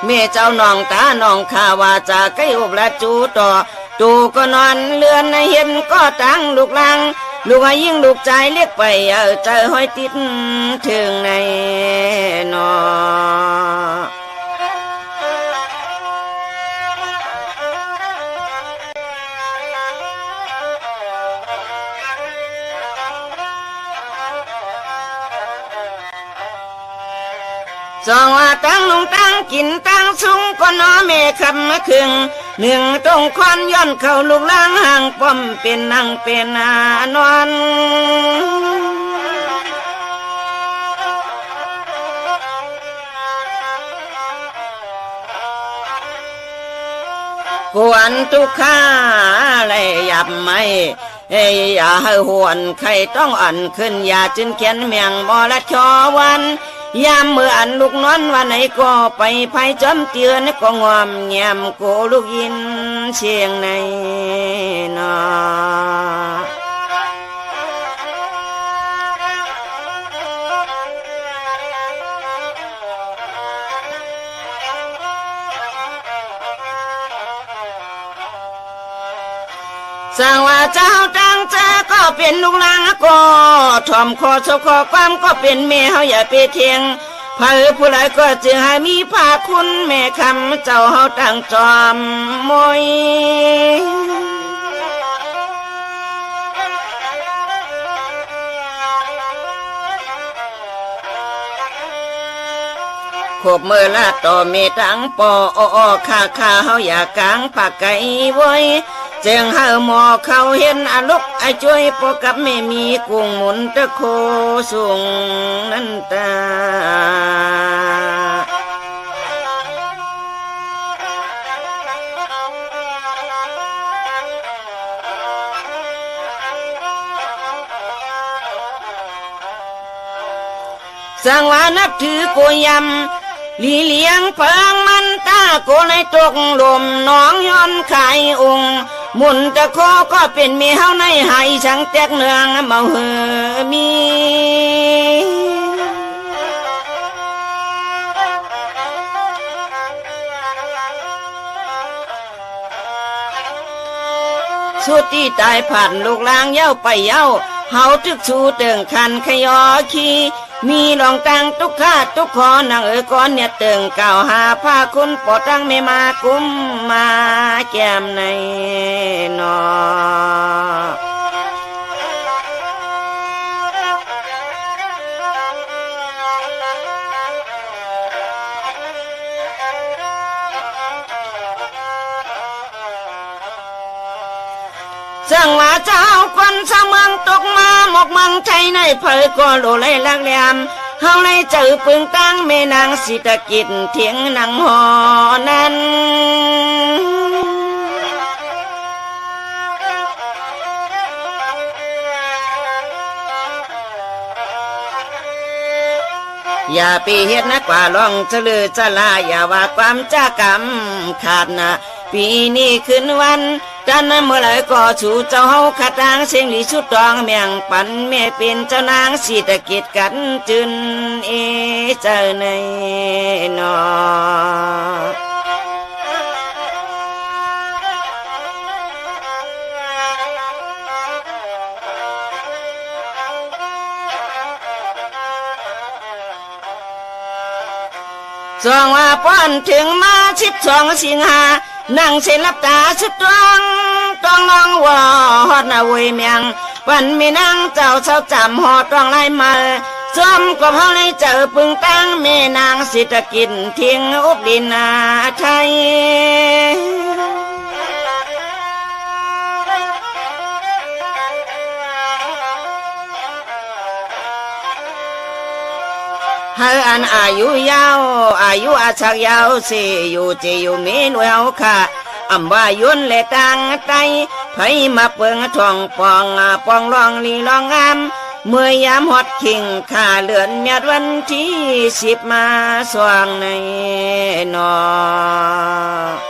เมเจ้าน้องตาน้องข้าว่าจะใกล้อบละจูต่อจูก็นอนเลือนในเห็นก็ตั้งลูกลังลูกยิ่งลูกใจเรียกไปเจอห้อยติดถึงในนอสองว่าตั้งลงตั้งกินตั้งสุงก็นอเมคำมาครึ่งหนึ่งตรงควันย้อนเข้าลูกล่างห่างป้อมเป็นนั่งเป็นนอนกวนทุกข้าเลยยับไม่อย่าให้หวนใครต้องอ่อนขึ้นอย่าจึงเขียนเมียงมอละชอวันยามเมื่ออันลูกนอนวันไหนก็ไปไพ่จอมเตือนก็งอมแงมโกลูกยินเชียงในนอสั่งว่าเจ้าตั้งเจอก็เป็นลูกนางก็ถ่อมคอโชคอความก็เป็นแม่เฮาอย่าไปเทียงพาผู้ใดก็จะให้มีภาคุณแม่คำเจ้าเฮาตั้งจอมมวยขบมือละต่อเมตังปอข้าเฮาอย่ากางปากไก่ไว้เจียงเฮาหมอเขาเห็นอลุกไอช่วยปกับไม่มีกุ้งหมุนตะโคสูงนั่นตาสังวานับถือโกยำลีเลียงเพิงมันตาโกในตกลมน้องย้อนไข่องหมุนตะโคก็เป็นเมียเฮาในหายช่างแตกเนืองเมาเหือมีสุดที่ตายผ่านลูกลางเย้าไปเย้าเฮาทึกชูเติงคันขยอขี้มีลองตังทุกข้าทุกขอนางก้อนเนี่ยเติงเก่าหาผ้าคุณปอตั้งไม่มากุมมาแก้มในนอสั่งว่าเจ้าคนสาเมืองตกมาหมกมังใจในเผยก็โลเลยลักแหลมเฮาในเจอปึงตั้งแม่นางสิตะกิจเถียงนางหอนั้นอย่าปีเฮ็ดนักกว่าลองจะลือจะลาอย่าว่าความจ้ากรรมขาดนะปีนี้คืนวันจันเมื่อไรก็ชูเจ้าเฮาขัดทางเสียงหลีชุดตองเมียงปันแม่เป็นเจ้านางสีตะกิดกันจึนเจอในนอสองว่าป้อนถึงมา12 สิงหานั่งเส้นลับตาชุดต้องน้องว่าฮอดนาเวยเมียงวันมีนางเจ้าเช้าจำหอดต้องไล่มาซ้อมกับเฮาในเจอปึงตั้งแม่นางสิตะกินเทียงอุบดินนาไทยให้อันอายุยาวอายุอาชักยาวสิอยู่จะอยู่เมนเวลค่ะอำว่ายุนและต่างไตไผมาเปิงทองปองรองลีลองงามเมื่อยามฮอดขิงข้าเลือนเมียดวันที่10มาสว่างในนอ ส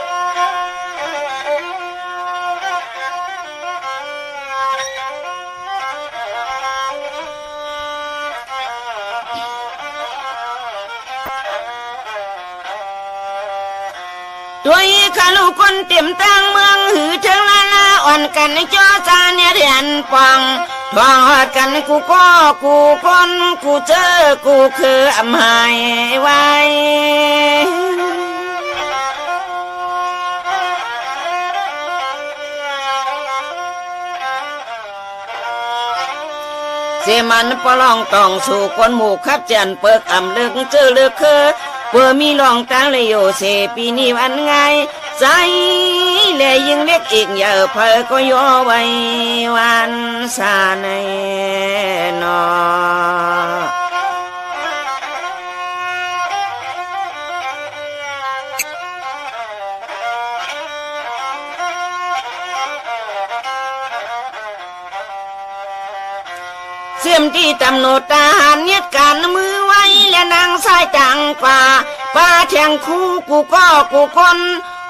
ตัวอีขาลูกคนเต็มตั้งเมืองหือเทิงลาลาอ่อนกันจ้อจานเนี่ยเรียนปองทองหอดกันกูก็กูคนกูเจอกูคืออำหายไว้เสมันปลองต้องสู่คนหมู่ขับจันเปิกอำลึกเจอเลือกคือเพื่อมีลองตั้งเลยโยเสปีนี้วันไงใจเลยยิ่งเล็กอีกอย่าเพอก็ย่อไว้วันสาในนอเสียมที่ตำโนดทหารเนียดการมือไว้และนางสายจังป่าป้าแทงคู่กูก็กูคน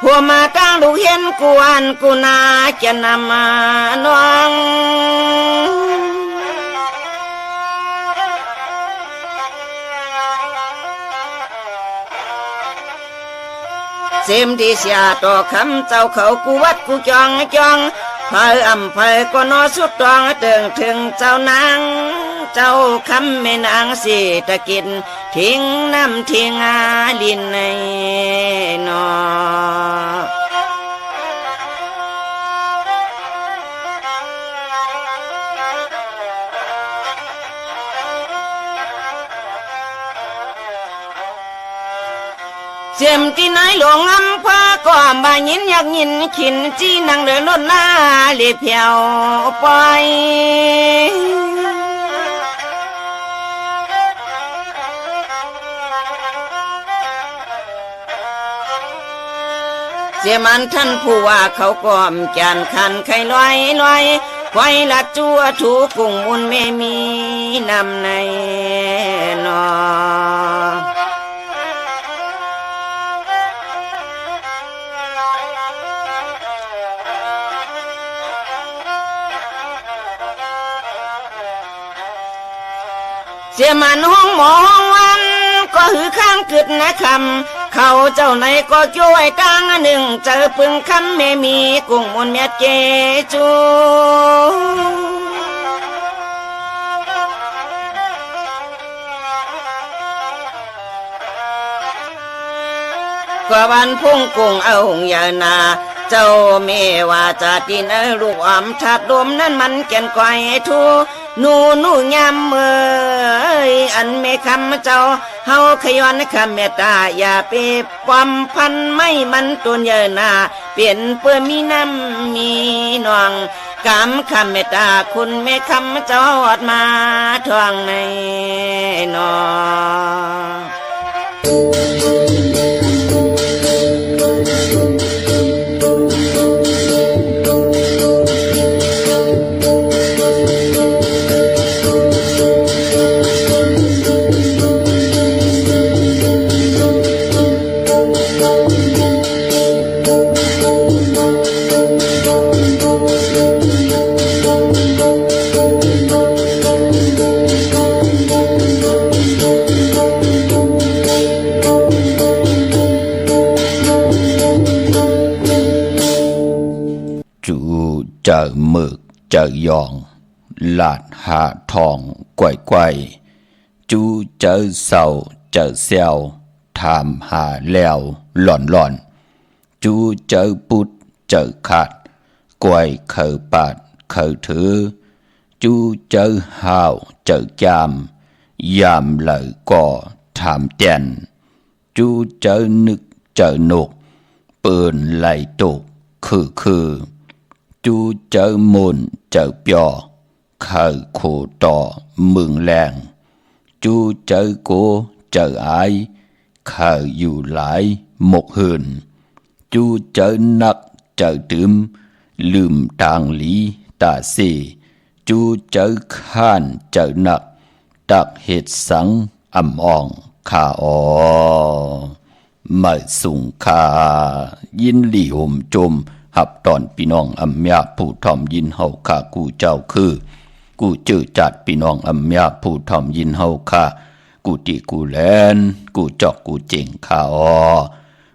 หัวมาตั้งลูกเห็นกูอันกูนาจะนำมาน้องเสียมที่เสียต่อคำเจ้าเขากูวัดกูจองเพออำเพอก็นอสุดตองเติงถึงเจ้านางเจ้าคำแม่นางสิตะกินทิ้งน้ำทิ้งอาลินในนอเสียมที่ไหนหลวงอำพาก็บายินอยากยินขินจีนังเดินล้นหน้าเลียเพียวไปเสียมันท่านผู้ว่าเขาก้อมจานคันไข่ลอยไฟละจั่วถูกุ้งมุนไม่มีนำในนอเสียมันห้องหมอห้องวันก็หือข้างกึดนะคำเขาเจ้าไหนก็ช่วยตั้งหนึ่งเจอปึงคำไม่มีกุ้งมนเมียเจจูกว่าวันพุ่งกุ้งเอาหงยานาเจ้าเมว่าจะดินลูกอมทัดลมนั้นมันแก่นก่อยทูนูยำเมยอันเมคำเจ้าเฮาขย้อนคำเมตตาอย่าไปปอมพันไม่มันตุนเยนาเปลี่ยนเพื่อมีน้ำมีนองกำคำเมตตาคุณเมคำเจ้าอดมาทวงในนอเจอหมึกเจอยองลาดหาทองไกวจูเจอเศร้าเจอเซลถามหาแล้วหล่อนจูเจอปุดเจอขาดกวยเคยปาดเคยถือจูเจอห้าวเจอจยามเลยก่อถามแจนจูเจอนึกเจอนกปืนไหลตกคือจูเจอมุนเจอเปียเคยขู่ต่อมึงแรงจูเจอกูเจอไอเคยอยู่หลายหมกหืนจูเจอนักเจอตืมลืมทางหลีตาเสจูเจอข้านเจอนักตักเหตุสังอ่ำอ่องข้าไม่สุงคายินหลี่ห่มจมหับตอนพี่น้องอำยาผู้ทอมยินเฮาข้ากูเจ้าคือกูจื้อจัดพี่น้องอำยาผู้ทอมยินเฮาข้ากูติกูแลนกูจอกกูเจ๋งข้า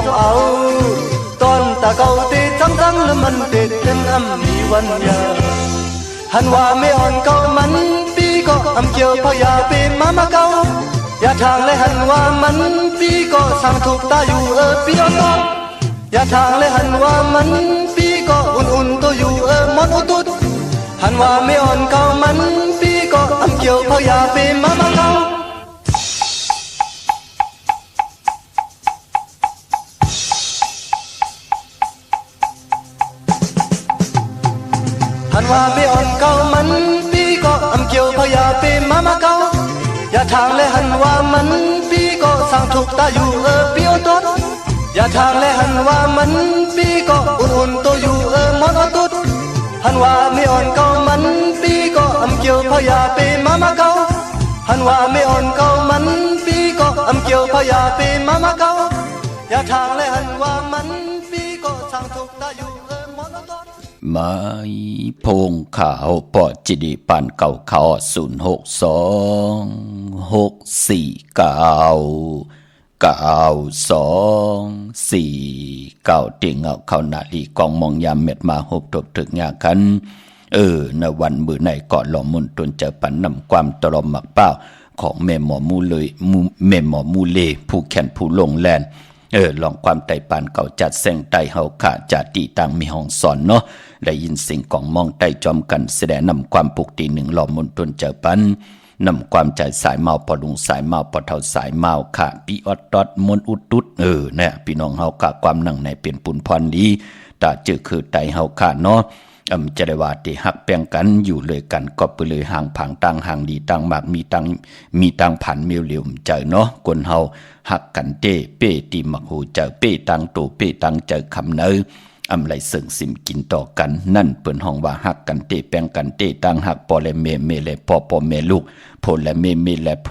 องเอาตอนตาเก่าเตะจังจังแล้วมันเตะถึงมีวันยาหันว่าไม่อ่อนเก่ามันปีก็เกี่ยวพยาเป็นมาเก่าอย่าทางเลยหันว่ามันปีก็สั่งถูกตาอยู่ปีอ่อนอย่าทางเลยหันว่ามันปีก็อุ่นๆตัวอยู่มอนอุตุดหันว่าไม่อ่อนเก่ามันปีก็เกี่ยวพยาเป็นมาเก่าหันว่าไม่อ่อนเก่ามันปีก็เกี่ยวพยาเป็นมาเก่าอย่าทางเลยหันว่ามันปีก็สั่งถูกตาอยู่ปีอ่อนอย่าทางเลยหันว่ามันปีก็อุ่นๆตัวอยู่มอนอุตุดหันว่าไม่อ่อนเก่ามันปีก็เกี่ยวพยาเป็นมาเก่าหันว่าไม่อ่อนเก่ามันปีก็เกี่ยวพยาเป็นมาเก่าอย่าทางเลยหันว่ามันปีก็สั่งถูกตาอยู่มอนอุตุดไม้พงขาวปอจิดีปันเก่าเขา06264เตียงเอาเข้านาลีกองมองยามเม็ดมาหบตบถึกยาคันในวันมื้อในก่อนหล่อมุนตนเจอปันนำความตรอมหมักเป้าของแม่หมอมูเลยแม่หมอมูเลผู้แขนผู้ลงแลนลองความไต่ปานเก่าจัดแสงไต่เฮาขาจัดตีต่างมีห้องสอนเนาะได้ยินเสียงของมองไต่จอมกันแสดงนำความปลุกตีหนึ่งหล่อมนตนเจอปันนำความใจสายเมาพอลุงสายเมาพอเท่าสายเมาค่ะปีออดตอดมนอุดตุดเนี่ยพี่น้องเฮาค่ะความนั่งในเป็นปุนพรดีตาเจอคือไต่เฮาค่ะเนาะจะได้ว่าที่หักแป้งกันอยู่เลยกันก็ไปเลยห่างผังตั้งห่างดีตั้งมากมีตั้งผันมีเหลี่ยมเจอเนาะคนเฮาหักกันเป้ตีมักหูเจอเป้ตั้งโตเป้ตั้งเจอคำเนอไรเสิ่งสิมกินต่อกันนั่นเปิ้นห้องว่าหักกันเตแป้งกันเตตั้งหักปอและเมและปอเมลูกโพและเมและโพ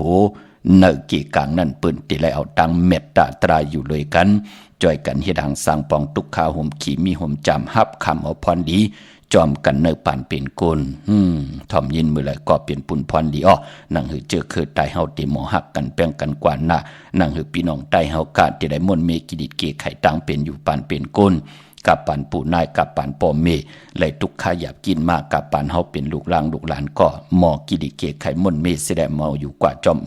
เนกี่กลางนั่นเปิ้นติแล้วเอาตังเม็ดตาตราอยู่เลยกันจอยกันเฮ็ดหางสร้างปองตุกข้าห่มขี่มีห่มจำฮับคำเอาพรดีจอมกันเนปานเป็นกุลทอมยินมือเลยก็เปลี่ยนปุ่นพรดีนั่งหือเจอคือไตเฮาติหมอหักกันแป้งกันกว่าหน้านั่งหือพี่น้องไตเฮากาดที่ได้มนเมกิดิดเกไข่ตังเป็นอยู่ปานเป็นกุลกับปานปู่นายกับปานพ่อเมเลยทุกข้าอยากกินมากกับปานเฮาเป็นลูกหลานก็หมอกิดิดเกไข่มนเมแสดงเมาอยู่กว่าจอม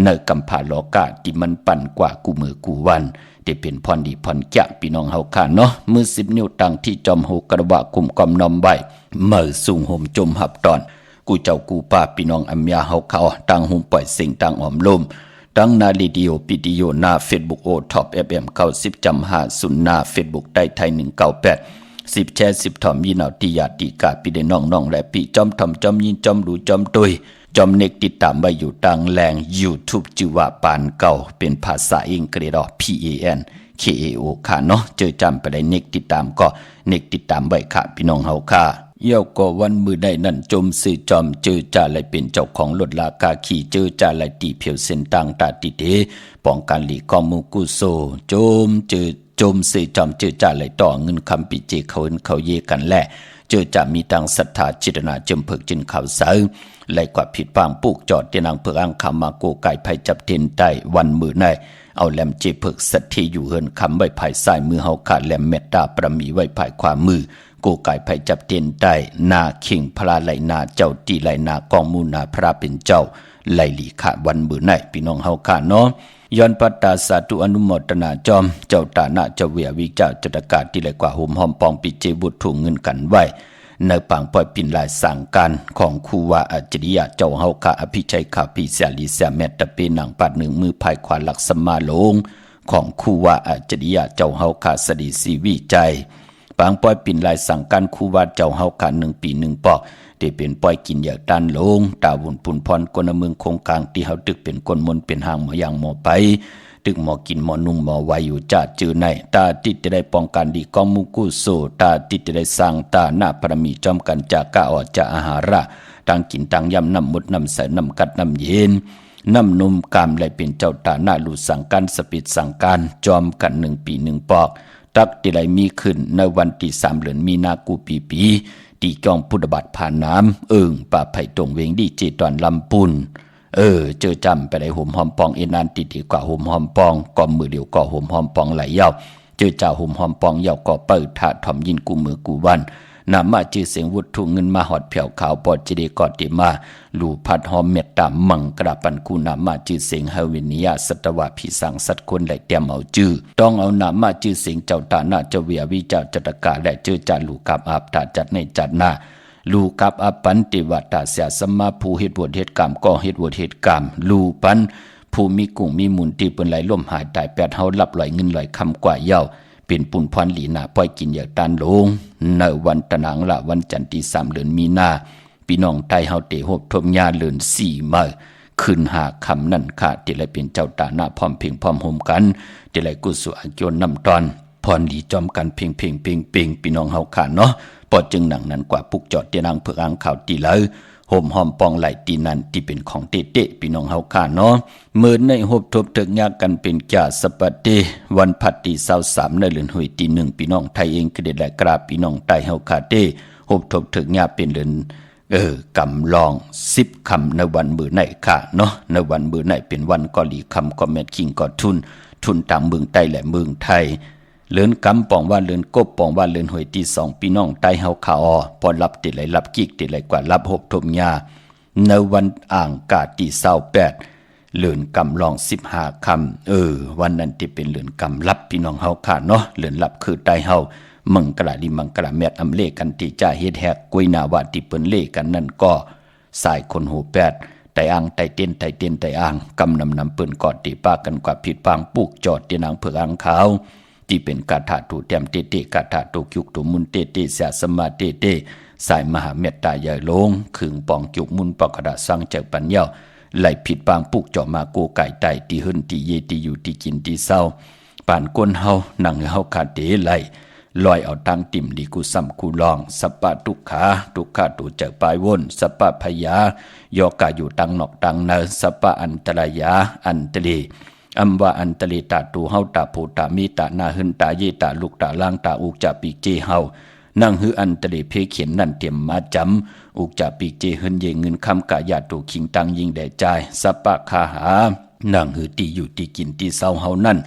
เนกำพาโลกาที่มันปั่นกว่ากูมือกูวันได้เป็นพรดีพรแก่พี่น้องเฮาค่ะเนาะมือ10 นิ้วตังที่จอมหูกระบะกุมกอมนอมใบเมื่อสูงห่มจมหับตอนกูเจ้ากูป้าพี่น้องอัมยาเฮาเขาตังหุมปล่อยสิ่งตังออมลมตังนาลีดิโอปิดิโอหน้า Facebook โอท็อป FM 90.50หน้า Facebook ใต้ไทย198 10แชร์10ถอมยินเอาติยาติกาพี่ได้น้องและพี่จอมทอมจอมยินจอมรู้จอมตุยจอมเน็กติดตามไว้อยู่ตังแรง YouTube ชื่อว่าปานเก่าเป็นภาษาอังกฤษPANKAO ค่ะเนาะเจอจำไปได้เน็กติดตามก็เน็กติดตามไว้ค่ะพี่น้องเฮาค่ะเยี่ยวก็วันมือได้นั่นจมสื่อจอมเจอจ่าไหลเป็นเจ้าของรถลากาขี่เจอจ่าไหลตีเพียวเส้นต่างตาติเดป้องกันหลีกอมูกุโซจมสื่อจอมเจอจ่าไหลต่อเงินคำปิเจเขาเยกันแหละเจอจะมีตังศรัทธาจิตนาจมเพิกจินข่าวเสาไล่กว่าผิดปางปลูกจอดเตียนางเพิกอังคำมาโกไก่ไผ่จับเทนใต้วันมือในเอาแหลมเจเพิกสัตทีอยู่เฮินคำไว้ภายซ้ายมือเฮาขาดแหลมเมตตาประมีไว้ภายขวามือโกไก่ไผ่จับเทนใต้นาขิงพลาไหลนาเจ้าตีไหลนากองมูนาพระเป็นเจ้าไหลหลีขาวันมือในพี่น้องเฮาขาเนาะย้อนปัตตาสาธุอนุโมทนาจอมเจ้าตาหน้าเจ้าเวียวิเจ้าจัตกาที่ไหลกว่าห่มหอมปองปิเจบุตรถูกเงินกันไว้ในปางปล่อยปินลายสั่งการของครูวาอัจฉริยะเจ้าเฮาคาอภิชัยขาปีเสียลีเสียแมตตะเปหนังปัดหนึ่งมือภายขวาหลักสมาลงของครูวาอัจฉริยะเจ้าเฮาคาสดีสีวิจัยปางปล่อยปินลายสั่งการครูวาเจ้าเฮาคา1 ปี1 ปอกได้เป็นปล่อยกินเหยื่อตันลงตาวุ่นปุ่นพรกนเมืองคงกลางที่เฮาตึกเป็นคนมนเป็นหางหมอย่างหมอไปตึกหมอกินหมอนุ่งหมอไว้อยู่จัดจือในตาติดจะได้ป้องกันดีกองมุกุโซตาติดจะได้สร้างตาหน้าพระมีจอมกันจากกะออจากอาหาระตั้งกินตั้งยำน้ำมุดน้ำใสน้ำกัดน้ำเย็นน้ำนมกามเลยเป็นเจ้าตาหน้าลูสั่งการสปิดสั่งการจอมกัน1 ปี 1 ปอกตักที่ไรมีขึ้นในวันที่3 เดือนมีนากูปีตีกองพุทธบัตรผ่านน้ำป่าไผ่ตรงเวงดีเจตอนลำปุนเจอจำไปได้ห่มหอมปองเอ็นานติดกว่าห่มหอมปองกอมมือเดียวก็ห่มหอมปองไหลเย้า เจอเจ้าหุ่มหอมปองเหยาก่อเปิดถาถ่อมยินกูมือกูวันนามาจือเสียงวุฒุเงินมาหอดเผียวขาวปอดจิเดกอดติมาลูพัดหอมเม็ดตามมังกระปันกูนามาจือเสียงเฮวินิยาสัตวะผีสังสัตคนไหลเตรียมเอาจื้อต้องเอานามาจือเสียงเจ้าตาหน้าเจ้าเวียวิเจ้าจัตกาและเจอจาลูกับอาบตาจัดในจัดหน้าลูกับอาปันติวัตตาเสียสมาภูเฮ็ดบวชเฮ็ดกรรมก็เฮ็ดบวชเฮ็ดกรรมลูปันผู้มีกุ้งมีมุนตีเปิ้นไหลล่มหายตายแปดเฮารับลอยเงินลอยคำกว่าเย้าเป็นปุ่นพรหลีนาป้อยกินอย่างตานลงในวันตะนางละวันจันทร์ที่3เดือนมีนาพี่น้องไทยเฮาเตหบทมญาเลือน4มื้อขึ้นหาคำนั่นค่ะที่ไรเป็นเจ้าตาหน้าพร้อมเพ่งพร้อมโฮมกันที่ไรกุศลอาจนนำตอนพรหลีจอมกันเพ่งพี่น้องเฮาค่ะเนาะปอจึงหนังนั้นกว่าปุกจอดเตียนางเพื่ออ่างข่าวตีเลยห่มหอมปองไหลตีนันที่เป็นของเตะพี่น้องเฮาค่ะเนาะเมื่อในหบทบถึกยากกันเป็นจ่าสปัตเตวันพัดตี23ในเดือนหุยตี1พี่น้องไทยเองก็ได้กราบพี่น้องไทยเฮาค่ะเตหบทบถึกยากเป็นเดือนกำลอง10คำในวันมื้อไหนค่ะเนาะในวันมื้อไหนเป็นวันกอลีคำก็แม่คิงก็ทุนต่างเมืองใต้และเมืองไทยเลือนกำปองว่าเลือนกบปองว่าเลือนหวยตี2พี่น้องไต้เฮาขาอพอรับติไหลรับกิกติไหลกว่ารับหบทมยาในวันอ่างกาตี28เลือนกำลอง15คำวันนั้นที่เป็นเลือนกำรับพี่น้องเฮาขาเนาะเลือนรับคือไต้เฮามังกะลิมังกะแมดอำเลกันที่จ่าเฮ็ดแฮกกุยนาวาที่เปิ้นเลกันนั่นก็สายคนหู8ไตอ่างไตเต้นไตอ่างกำนำเปิ้นกอดตีปากันกว่าผิดปางปุกจอดตีนางเผือกอ่างขาวที่เป็นกาถาตูเตมเตกาถาตูจุกตูมุนเตเสียสมาเตสายมหาเมตตาใหญ่ลงขึงปองจุกมุนปอกกระดาสังเจปัญญาไหลผิดปางปุกเจาะมาโกไก่ไตตีหึนตีเยตีอยู่ตีกินตีเศร้าป่านก้นเฮานั่งเฮาขาเตไหลลอยเอาตังติ่มดีกูซ้ำกูลองสัปปะทุกขาตูเจปลายวนสัปปะพยายอกาอยู่ตังนอกตังเนสัปปะอันตรายาอันตรีอัมว่าอันตริตาตูเฮาตาผูตามีตานาหึนตาเยตาลูกตาล่างตาอุกจาปีกเจเฮานั่งหืออันตริเพเขียนนั่นเตรียมมาจำอุกจาปีกเจหึนเยเงินคำกะยาตูคิงตังยิงแด่ใจสัปปะคาหานั่งหือตีอยู่ตีกินตีเศร้าเฮานั่น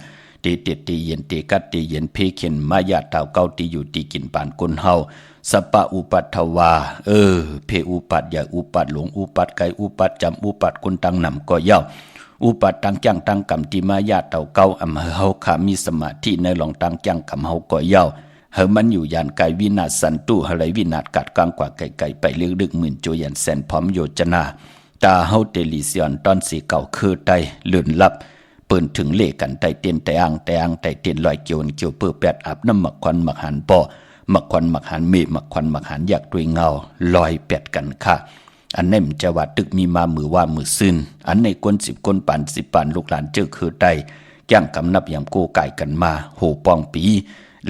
ตีเตตีเย็นตีกัดตีเย็นเพเขียนมายาตาเก้าตีอยู่ตีกินปานคนเฮาสัปปะอุปัตถวาเพอุปัตอย่าอุปัตหลงอุปัตไกอุปัตจำอุปัตคนตังนำก็เย้าอุปัตตังจังตังกำติมายาเต่าเก้าอำเฮาขามีสมาธิในหลองตังจังกำเฮาก่อเย้าเฮามันอยู่ยานไกวินาศสันตุหะไหลวินาศกัดกลางกว่าไก่ไปเลือกดึกหมื่นโจยันแสนพร้อมโยจนาตาเฮาเตลิเซียนตอนสีเก่าคือไตเลื่อนลับเปิ้นถึงเลกันไตเตียนไตอ่างไตเตียนลอยเกี่ยวเปื้อแปดอาบน้ำหมักควันหมักหันปอหมักควันหมักหันเมหมักควันหมักหันอยากด้วยเงาลอยแปดกันค่ะอันนี้มันจะว่าตึกมีมามือว่ามือซื่นอันในก้น10ก้นปาน10ปานลูกหลานเจอคือไตย่างกำนับอย่างโกไก่กันมาโหปองปี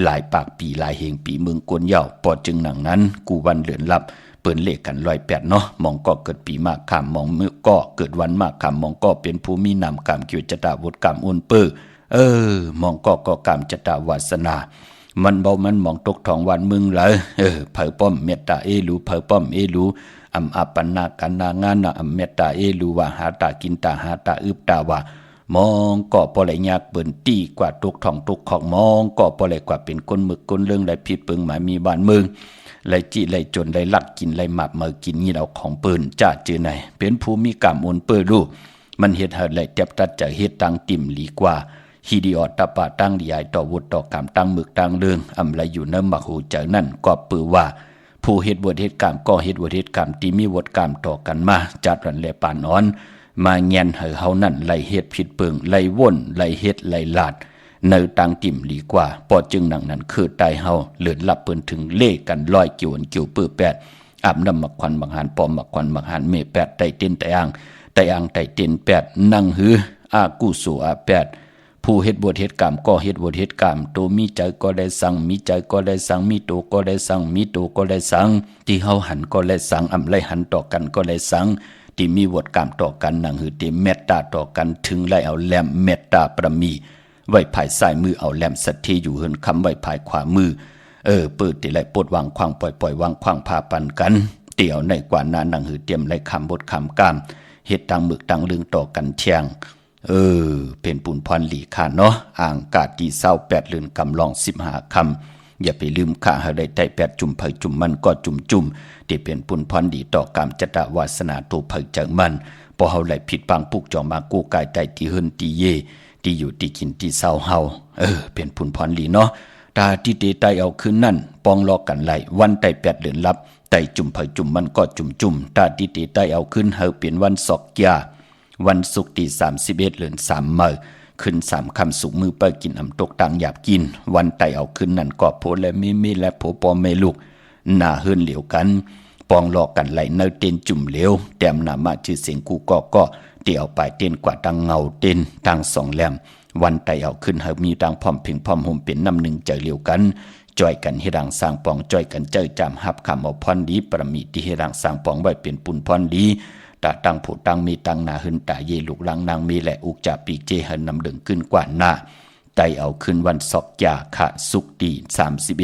หลายปากปีหลายเฮงปีเมืองกวนเย่าปอจึงหนังนั้นกูวันเลือนลับเปิ้นเลขกัน108เนาะมองก็เกิดปีมากขามมองมือก็เกิดวันมากขามมองก็เป็นผู้มีนามกามเกี่ยวจตาวุฒิกามอ้นเปื้อมองก็กามจตาวาสนามันเบามันมองตกทองวันมึงเลยเผอป้อมเมตตารูเผอป้อมรูอัมอัปปนากันนางานะอัมเมตตารูวาหาตากินตาหาตาอึบตาวามองก็ปอไหลยากเปิ้นตีกว่าตกทองตกของมองก็ปอไหลกว่าเป็นคนมึกคนเรื่องไรผิดเปิงหมายมีบ้านเมืองไรจีไรจนไรลักกินไรหมับเมื่อกินงี้เอาของปืนจ้าจือไหนเป็นผู้มีกรรมโอนเปื้อลูกมันเฮ็ดให้ไรเจ็บตัดจะเฮ็ดตังติ่มหลีกว่าฮีดีออตตะปะตั้งดีใหญ่ต่อวุฒต่อกรรมตั้งมึกตั้งเรื่องอำไรอยู่เนื้อมักหูเจอนั่นก็ปือว่าผู้เฮ็ดบทเฮ็ดกรรมก็เฮ็ดบทเฮ็ดกรรมที่มีบทกรรมต่อกันมาจัดรันแลปานอ่อนมาแงนให้เฮานั่นไล่เฮ็ดผิดเปิงไล่ว่นไล่เฮ็ดไล่ลาดเนื้อตังติ่มหลีกว่าปอจึงหนังนั้นคือตายเฮาเลือดลับเปิ้นถึงเลขกันร้อยเกี่ยวเปื้อแปดอาบน้ำมักควันมักหันปอมมักควันมักหันเมแปดไตเต้นไตอ่างไตเต้นแปดนั่งหืออากุสุอาแปดผู้เฮ็ดบทเฮ็ดกรรมก็เฮ็ดบทเฮ็ดกรรมตัวมีใจก็ได้สั่งมีใจก็ได้สั่งมีโตก็ได้สั่งมีโตก็ได้สั่งที่เฮาหันก็ได้สั่งอำไลหันต่อกันก็ได้สั่งที่มีบทกรรมต่อกันนั่งหือที่เมตตาต่อกันถึงไล่เอาแหลมเมตตาประมีไว้ภายซ้ายมือเอาแหลมสัตย์ที่อยู่เฮินคำไว้ภายขวามือเปิดที่ไล่ปดวางควางปล่อยวางควางพาปันกันเตี่ยวในกว่านานั่งหือเตรียมไล่คำบทคำกามเฮ็ดตังมึกตังลึงต่อกันเชียง เป็นปุ่นพรหลีค่ะเนาะอ่างกาดที่28เดือนกำลอง15คำอย่าไปลืมค่าเฮาได้แต่8จุ่มเผยจุ่มมันก็จุ่มที่เป็นปุ่นพรดีต่อกรรมจตวาสนาตัวเผยจังมันพอเฮาไหลผิดบางปุกจอมากู้กายใจที่เฮินที่เยที่อยู่ที่กินที่เศร้าเฮาเป็นปุ่นพรหลีเนาะตาที่เตไตเอาคืนนั่นปองลอกกันไหลวันไต8เดือนลับไตจุ่มเผยจุ่มมันก็จุ่มตาที่เตไตเอาคืนเฮาเป็นวันศอกยาวันศุกร์ที่31เดือน3มื้อขึ้น3ค่ำสุกมือเปิดกินอำตกต่างหยาบกินวันไตเอาคืนนั่นก็โพและมีและโพปอแม่ลูกหน้าเฮือนเหลียวกันปองลอกกันไหลเนเต้นจุ่มเหลวแต้มหน้ามาชื่อเสียงกูก็เตี่ยวไปเต้นกว่าตังเงาเต้นตังสองแหลมวันไตเอาขึ้นเฮามีตังพร้อมเพ่งพร้อมห่มเป็นน้ำหนึ่งใจเหลียวกันจ่อยกันเฮดังสร้างปองจ่อยกันเจอจามหับคำเอาพรดีประมีที่เฮดังสร้างปองไว้เป็นปุ่นพรดีตาตังผู้ตังมีตังนาหึนตาเยลูกหลังนางมีและอุกจ่าปีกเจหันนำดึงขึ้นกว่าหน้าไตเอาขึ้นวันศอกยาขะสุกดี31เ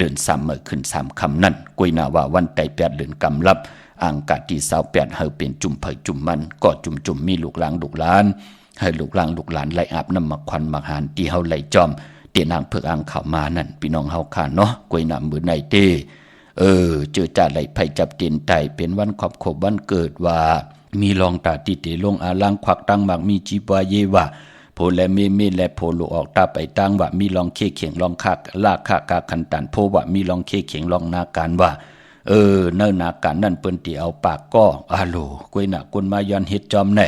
ดือน3มื้อขึ้น3ค่ำนั่นกวยนาว่าวันไต8เดือนกำลับอ่างกาดที่28เฮาเป็นจุ่มเผยจุ่มมันก็จุ่มมีลูกหลานให้ลูกหลานไหลอาบน้ำมักควันมักหานที่เฮาไหลจอมเตียนางเพิกอ่างเข้ามานั่นพี่น้องเฮาค่ะเนาะกวยนามื้อไหนเต้เจอจ่าไหลไผจับเตียนไตเป็นวันครอบครบวันเกิดว่ามีลองตาติเตลงอาลังควักตั้งมักมีจีบว่าเยว่าโพและเมและโพลูออกตาไปตั้งว่ามีลองเคเขียงลองคากลากคากาคันตันโพว่ามีลองเคเขียงลองนาการว่าเนื้อนาการนั่นเปิ้นติเอาปากก็อาโลกวยน่ะคนมาย้อนเฮ็ดจอมแน่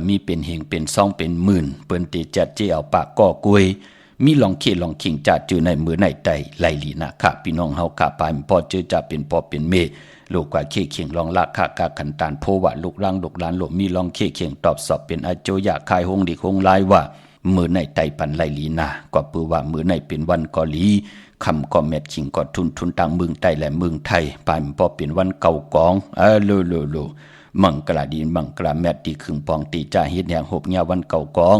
มีเป็นเหงเป็นซ่องเป็นหมื่นเปิ้นติจัดเจเอาปากก็กวยมีลองเคลองขิงจัดจือในมือในไตไหลลีนะค่ะพี่น้องเฮากะปายพอเจอจะเป็นพอเป็นเมลูกกว่าเคเขียงลองลากคากาคันตานโพว่าลูกหลานโลมีลองเคเขียงตอบสอบเป็นอาโจยะคายหงดิคงลายว่ามือในไตปันไหลลีนะก็ปือว่ามือในเป็นวันกอลีคำก็แมทขิงก็ทุนต่างเมืองไทยและเมืองไทยปายพอเป็นวันเก่ากองโลมังกลาดีมังกลาแมทที่ขึงปองตีจ่าเฮ็ดแห่งหบเงาวันเก่ากอง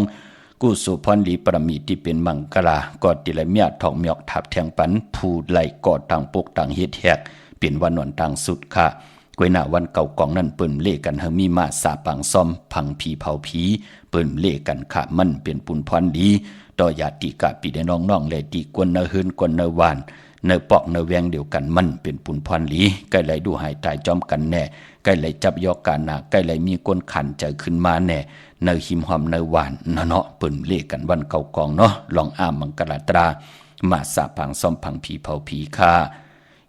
กู้สุพรลีประมีที่เป็นมังกลาก็ติละเมียทองเมียกทับแทงปันผู้ไหลก่อต่างปกต่างเฮ็ดแหกเป็นวันนอนต่างสุดค่ะกวยหน้าวันเก่ากองนั่นเปิ้นเล่กันเฮามีมาสาปังซ่อมพังผีเผาผีเปิ้นเล่กันค่ะมันเป็นปุ่นพรดีต่อญาติกะปีได้น้องๆและตีกวนเนเฮือนกวนเนวานเนปอกเนแวงเดียวกันมันเป็นปุ่นพรลีใกล้ไหลดูหายตายจอมกันแน่ใกล้ไหลจับยอกกันนาใกล้ไหลมีก้นขันเจอขึ้นมาแน่เนหิมหอมเนหวานเนาะเปิ้นเล่กันวันเก่ากองเนาะลองอ้ามมังกรตรามาสาปังซ่อมพังผีเผาผีค่ะ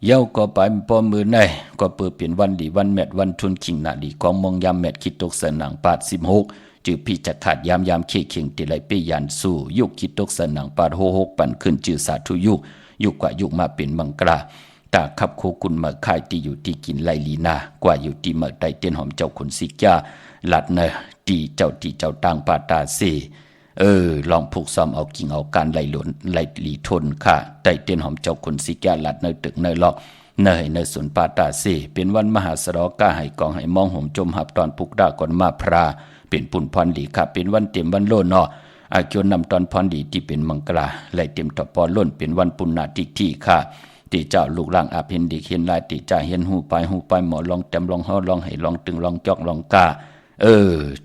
เย้าก็ไปปอมือในก็เปิดเปลี่ยนวันดีวันแมดวันทุนขิงนาดีของมองยามแมดคิดตกสนังปาด16จือพี่จะขาดยามเคเข่งติไหลเปยันสู่ยุคคิดตกสนังปาด66ปั่นขึ้นจือสาธุยุคกว่ายุคมาเป็นมังกราตาขับโคกุนมาค่ายที่อยู่ที่กินไลลีนากว่าอยู่ที่เมื่อใดเตียนหอมเจ้าคนสิกาหลัดเนตีเจ้าต่างปาตาเซลองผูกซ้อมเอากิ่งเอาการไหลหล่นไหลหลีทนค่ะไต่เตียนหอมเจ้าคนสิกาหลัดเนตึกเนลอกเนสวนปาตาเซเป็นวันมหาสรก้าให้กองให้มองห่มจมหับตอนพุกดาก่อนมาพราเป็นปุ่นพรดีค่ะเป็นวันเต็มวันโลนออาเกียวนำตอนพรดีที่เป็นมังกราไหลเต็มตอปอล้นเป็นวันปุณณาทิที่ค่ะตีเจ้าลูกหลางอาเพ็นดีเห็นลายตีจ่าเห็นหูไปหมอลองแต้มลองฮอลองให้ลองตึงลองจอกลองกา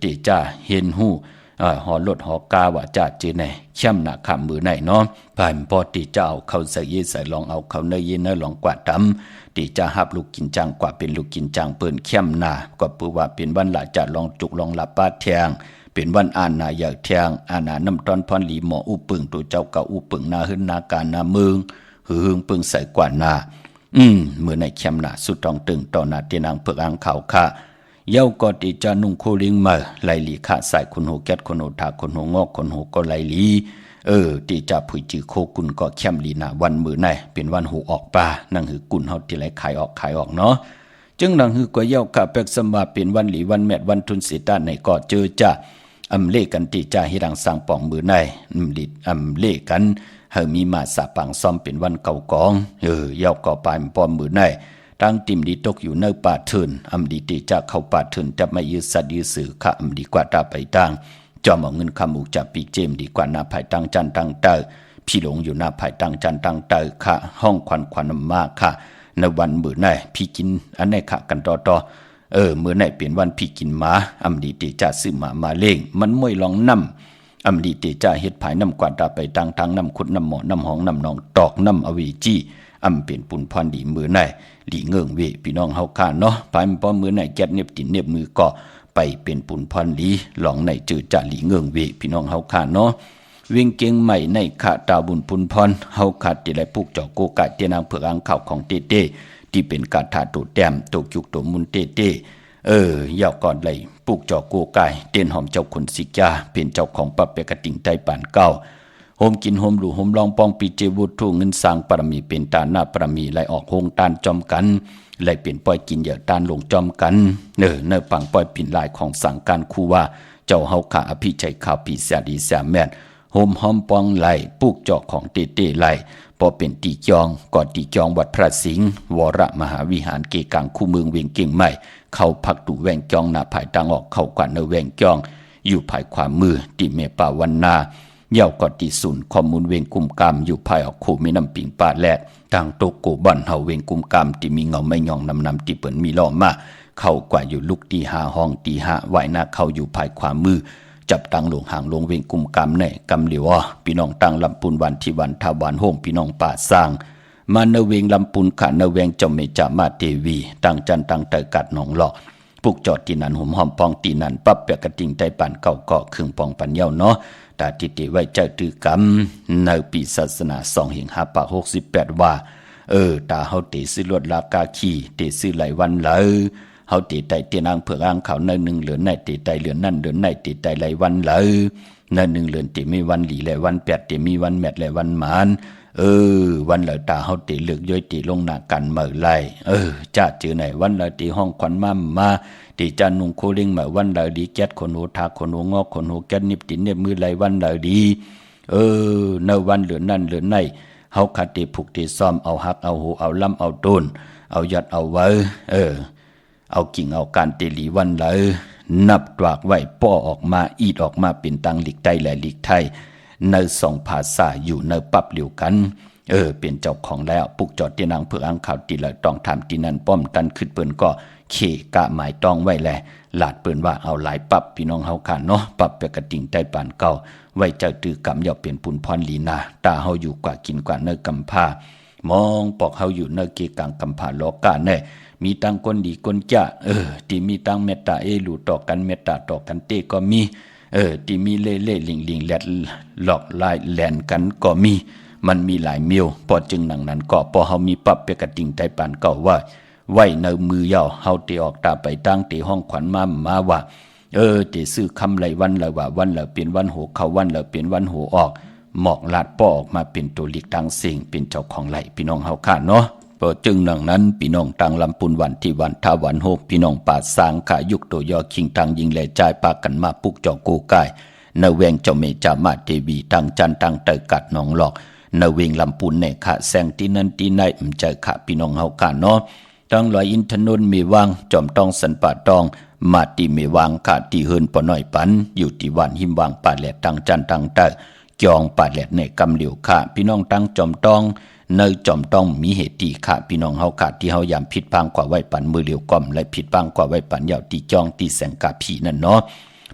ตีจ่าเห็นหูหอลดหอกาว่าจ่าจือไหนช่ำหนักขำมือไหนเนาะผ่านพอตีเจ้าเขาใส่เยใส่ลองเอาเขาเนยเยเนยลองกวาดดำตีจ่าหับลูกกินจังกว่าเป็นลูกกินจังเปิ้นเข้มหนาก็ปือว่าเป็นวันหลาจ่าลองจุกลองหลับป้าแทงเป็นวันอ่านนาอยากแทงอานาน้ำตอนพรหลีหมออุปึงตัวเจ้าเก่าอุปึงนาหึนนาการนาเมืองหึงปึงใส่กว่านามือในเข้มหนาสุดตองตึงต่อนาเตียนางเพิกอ่างเขาค่ะเย้าก็ติจานุ่งโคลิงมาไหลหลีขาใส่คนหูแก๊ดคนหูทาคนหูงอกคนหูก็ไหลหลีติจาผุยจือโคกุนก็เข้มลีนาวันมือในเป็นวันหูออกป่านั่งหือกุนเฮาที่ไหลขายออกเนาะจึงนั่งหือก็เย้าค่ะแปกสมว่าเป็นวันหลีวันแมดวันทุนสิตาในก็เจอจ้าเล่กันติจาให้ดังสร้างป่องมือในดิดเล่กันเฮามีมาสาปังซ่อมเป็นวันเก่ากองเย้าก็ปายป้อมมือในตั้งติมดีตกอยู่ในป่าเถินดีติจากเข้าป่าเถินจะไม่ยืดสัตว์ยืดสื่อค่ะดีกว่าตาไปตั้งจอมเอาเงินคำอุกจากปีเจมดีกว่านาภายตั้งจันตั้งเตอพี่หลงอยู่นาภายตั้งจันตั้งเตอค่ะห้องควันมากค่ะในวันมื้อไหนพี่กินอันไหนค่ะกันต่อ มื้อไหนเป็นวันพี่กินหมาอำดีเตจ่าซื้อหมาเล่งมันม่วยลองนำอำดีเตจ่าเฮ็ดภายนำกวาดตาไปทางนำขุดนำหมอนำหองนำหนองตอกนำอเวจีอำเป็นปุนพรดีมื้อไหนหลีเงิงเวพี่น้องเฮาค่ะเนาะภายมันบ่มื้อไหนแก๊ดเน็บตินเน็บมือก็ไปเป็นปุนพรดีหลองในจือจ่าหลีเงิงเวพี่น้องเฮาค่ะเนาะเวียงเกียงใหม่ในขะตาบุญปุนพรเฮาขัดที่ไหลปลูกเจาะโกกะเตียนางเผือกอังข่าวของเต้ที่เป็นกาถาโตแต้มโตจุกโตมุนเต้ยาวก่อนเลยปลูกเจาะโกกายเตียนหอมเจ้าขุนสิกาเป็นเจ้าของปับเปกติงใจปานเก้าโฮมกินโฮมหลู่โฮมลองปองปีเจวุฒุเงินสร้างปรมีเป็นตาหน้าปรมีไหลออกโฮงตานจอมกันไหลเปลี่ยนปล่อยกินเหยื่อตานลงจอมกันเนอปังปล่อยปิ่นลายของสังการคูว่าเจ้าเฮาขาอภิชัยข่าวปีเสียดีเสียแม่นโฮมหอมปองไหลปลูกเจาะของเต้ไหลพอเป็นตีจองก่อนตีจองวัดพระสิงห์วรมหาวิหารเกกังคู่เมืองเวียงเก่งใหม่เข้าพักดูแวงจองหน้าภายตังออกเข้ากว่าเนแวงจองอยู่ภายขวามือติเมป่าวันนาเย่ากอดตีศูนย์ข้อมูลเวียงกุมกามอยู่ภายออกคู่ไม่นำปิงป่าแลดต่างโตโกบ่อนเฮาเวียงกุมกามที่มีเงาไม่ยองนำที่เปิ้นมีล้อมาเข้ากว่าอยู่ลุกตี5ห้องตี5ไหวหน้าเข้าอยู่ภายขวามือจับตังหลงห่างลงเวงกุมกำแน่กำเหลียวพี่น้องตังลำปุนวันที่วันทาวานโฮมพี่น้องป่าสร้างมาเนเวงลำปุนขาเนเวงจอมเมจามาเทวีตังจันตังเตอกัดหนองหลอกปุกจอดตีนันหุ่มหอมปองตีนันปั๊บเปียกระติงใจปั่นเก่าเกาะครึ่งปองปันเย้าเนาะตาติไว้เจ้าตือกำในปีศาสนา2/568ว่าตาเฮาเตซื้อลวดลากาขีเตซื้อไหลวันเลยเฮาตีไตเตียนางเผือกอ่างเขาในหนึ่งเหลือนในตีไตเหลือนนั่นเหลือนในตีไตไหลวันเลยในหนึ่งเหลือนตีมีวันหลีไหลวันแปดตีมีวันแมดไหลวันหมานวันเหลือตาเฮาตีเลือกย้อยตีลงหน้ากันเมื่อไรจ้าจือไหนวันเหลือตีห้องขวัญมาตีจันนุงโคลิงเมื่อวันเหลือดีแก๊ดคนหูทาคนหูงอกคนหูแก๊ดนิบตีเนบมือไหลวันเหลือดีในวันเหลือนั่นเหลือในเฮาขัดตีผูกตีซ้อมเอาหักเอาหูเอาล้ำเอาต้นเอายัดเอาไว้เอากิ่งเอาการเตลีวันเลยนับตวากไว้ป้อออกมาอีดออกมาเป็นตังหลีกใต้และหลีกไทยในสองภาษาอยู่ในปับเหลียวกันเป็นเจ้าของแล้วปุกจอดตีนางเพื่ออังข่าวตีละต้องทำตีนันป้อมตันขึ้นเปิ้นก็เคกะหมายต้องไว้แลหลาดเปิ้นว่าเอาหลายปับพี่น้องเฮาค่ะเนาะปับเปกระติ่งใต้ปานเก่าไว้เจ้าตือกำยาวเป็นปุนพรลีนาตาเฮาอยู่กว่ากินกว่าเนกำพามองปอกเฮาอยู่เนเกกังกำพาโลกาแน่มีตังคนดีคนจ้าที่มีตังเมตตาลูต่อกันเมตตาต่อกันเตก็มีที่มีเล่ลิงแลดหลอกลายแลนกันก็มีมันมีหลายเมียวพอจึงหนังนั้นก็พอเฮามีปับเปกระติ่งใจปานเก่าว่าไว้ในมือยาวเฮาเตออกตาไปตั้งเตห้องขวัญมาว่าเตซื้อคำไหลวันละว่าวันละเป็นวันโหเข้าวันละเป็นวันโหออกหมอกลาดป้อออกมาเป็นตัวลิกตังเสียงเป็นเจ้าของไหลพี่น้องเฮาค่ะเนาะพอจึงหนังนั้นพี่น้องตังลำปุนวันที่วันทาวันโฮพี่น้องป่าสร้างขายุกตัวยอคิงตังยิงแหล่จ่ายปากันมาปุกจอกูกายนเวงเจ้าเมจามาเทวีตังจันตังเตกัดหนองหลอกนเวงลำปุนในขาแสงที่นั้นที่ไหนเจอขาพี่น้องเฮาค่ะเนาะตังลอยอินทนนท์มีวังจอมต้องสันป่าตองมาตีมีวังขาตีเฮินปอน้อยปันอยู่ที่วันหิมวังป่าแหลตังจันตังเตจองป่าแหลในกำเหลียวขาพี่น้องตังจอมต้องในจอมต้องมีเหตุตีขาพี่น้องเฮาขาดที่เฮายามผิดพังกว่าไว้ปันมือเหลียวก้อมและผิดพังกว่าไว้ปันยาวตีจองตีแสงกาผีนั่นเนาะ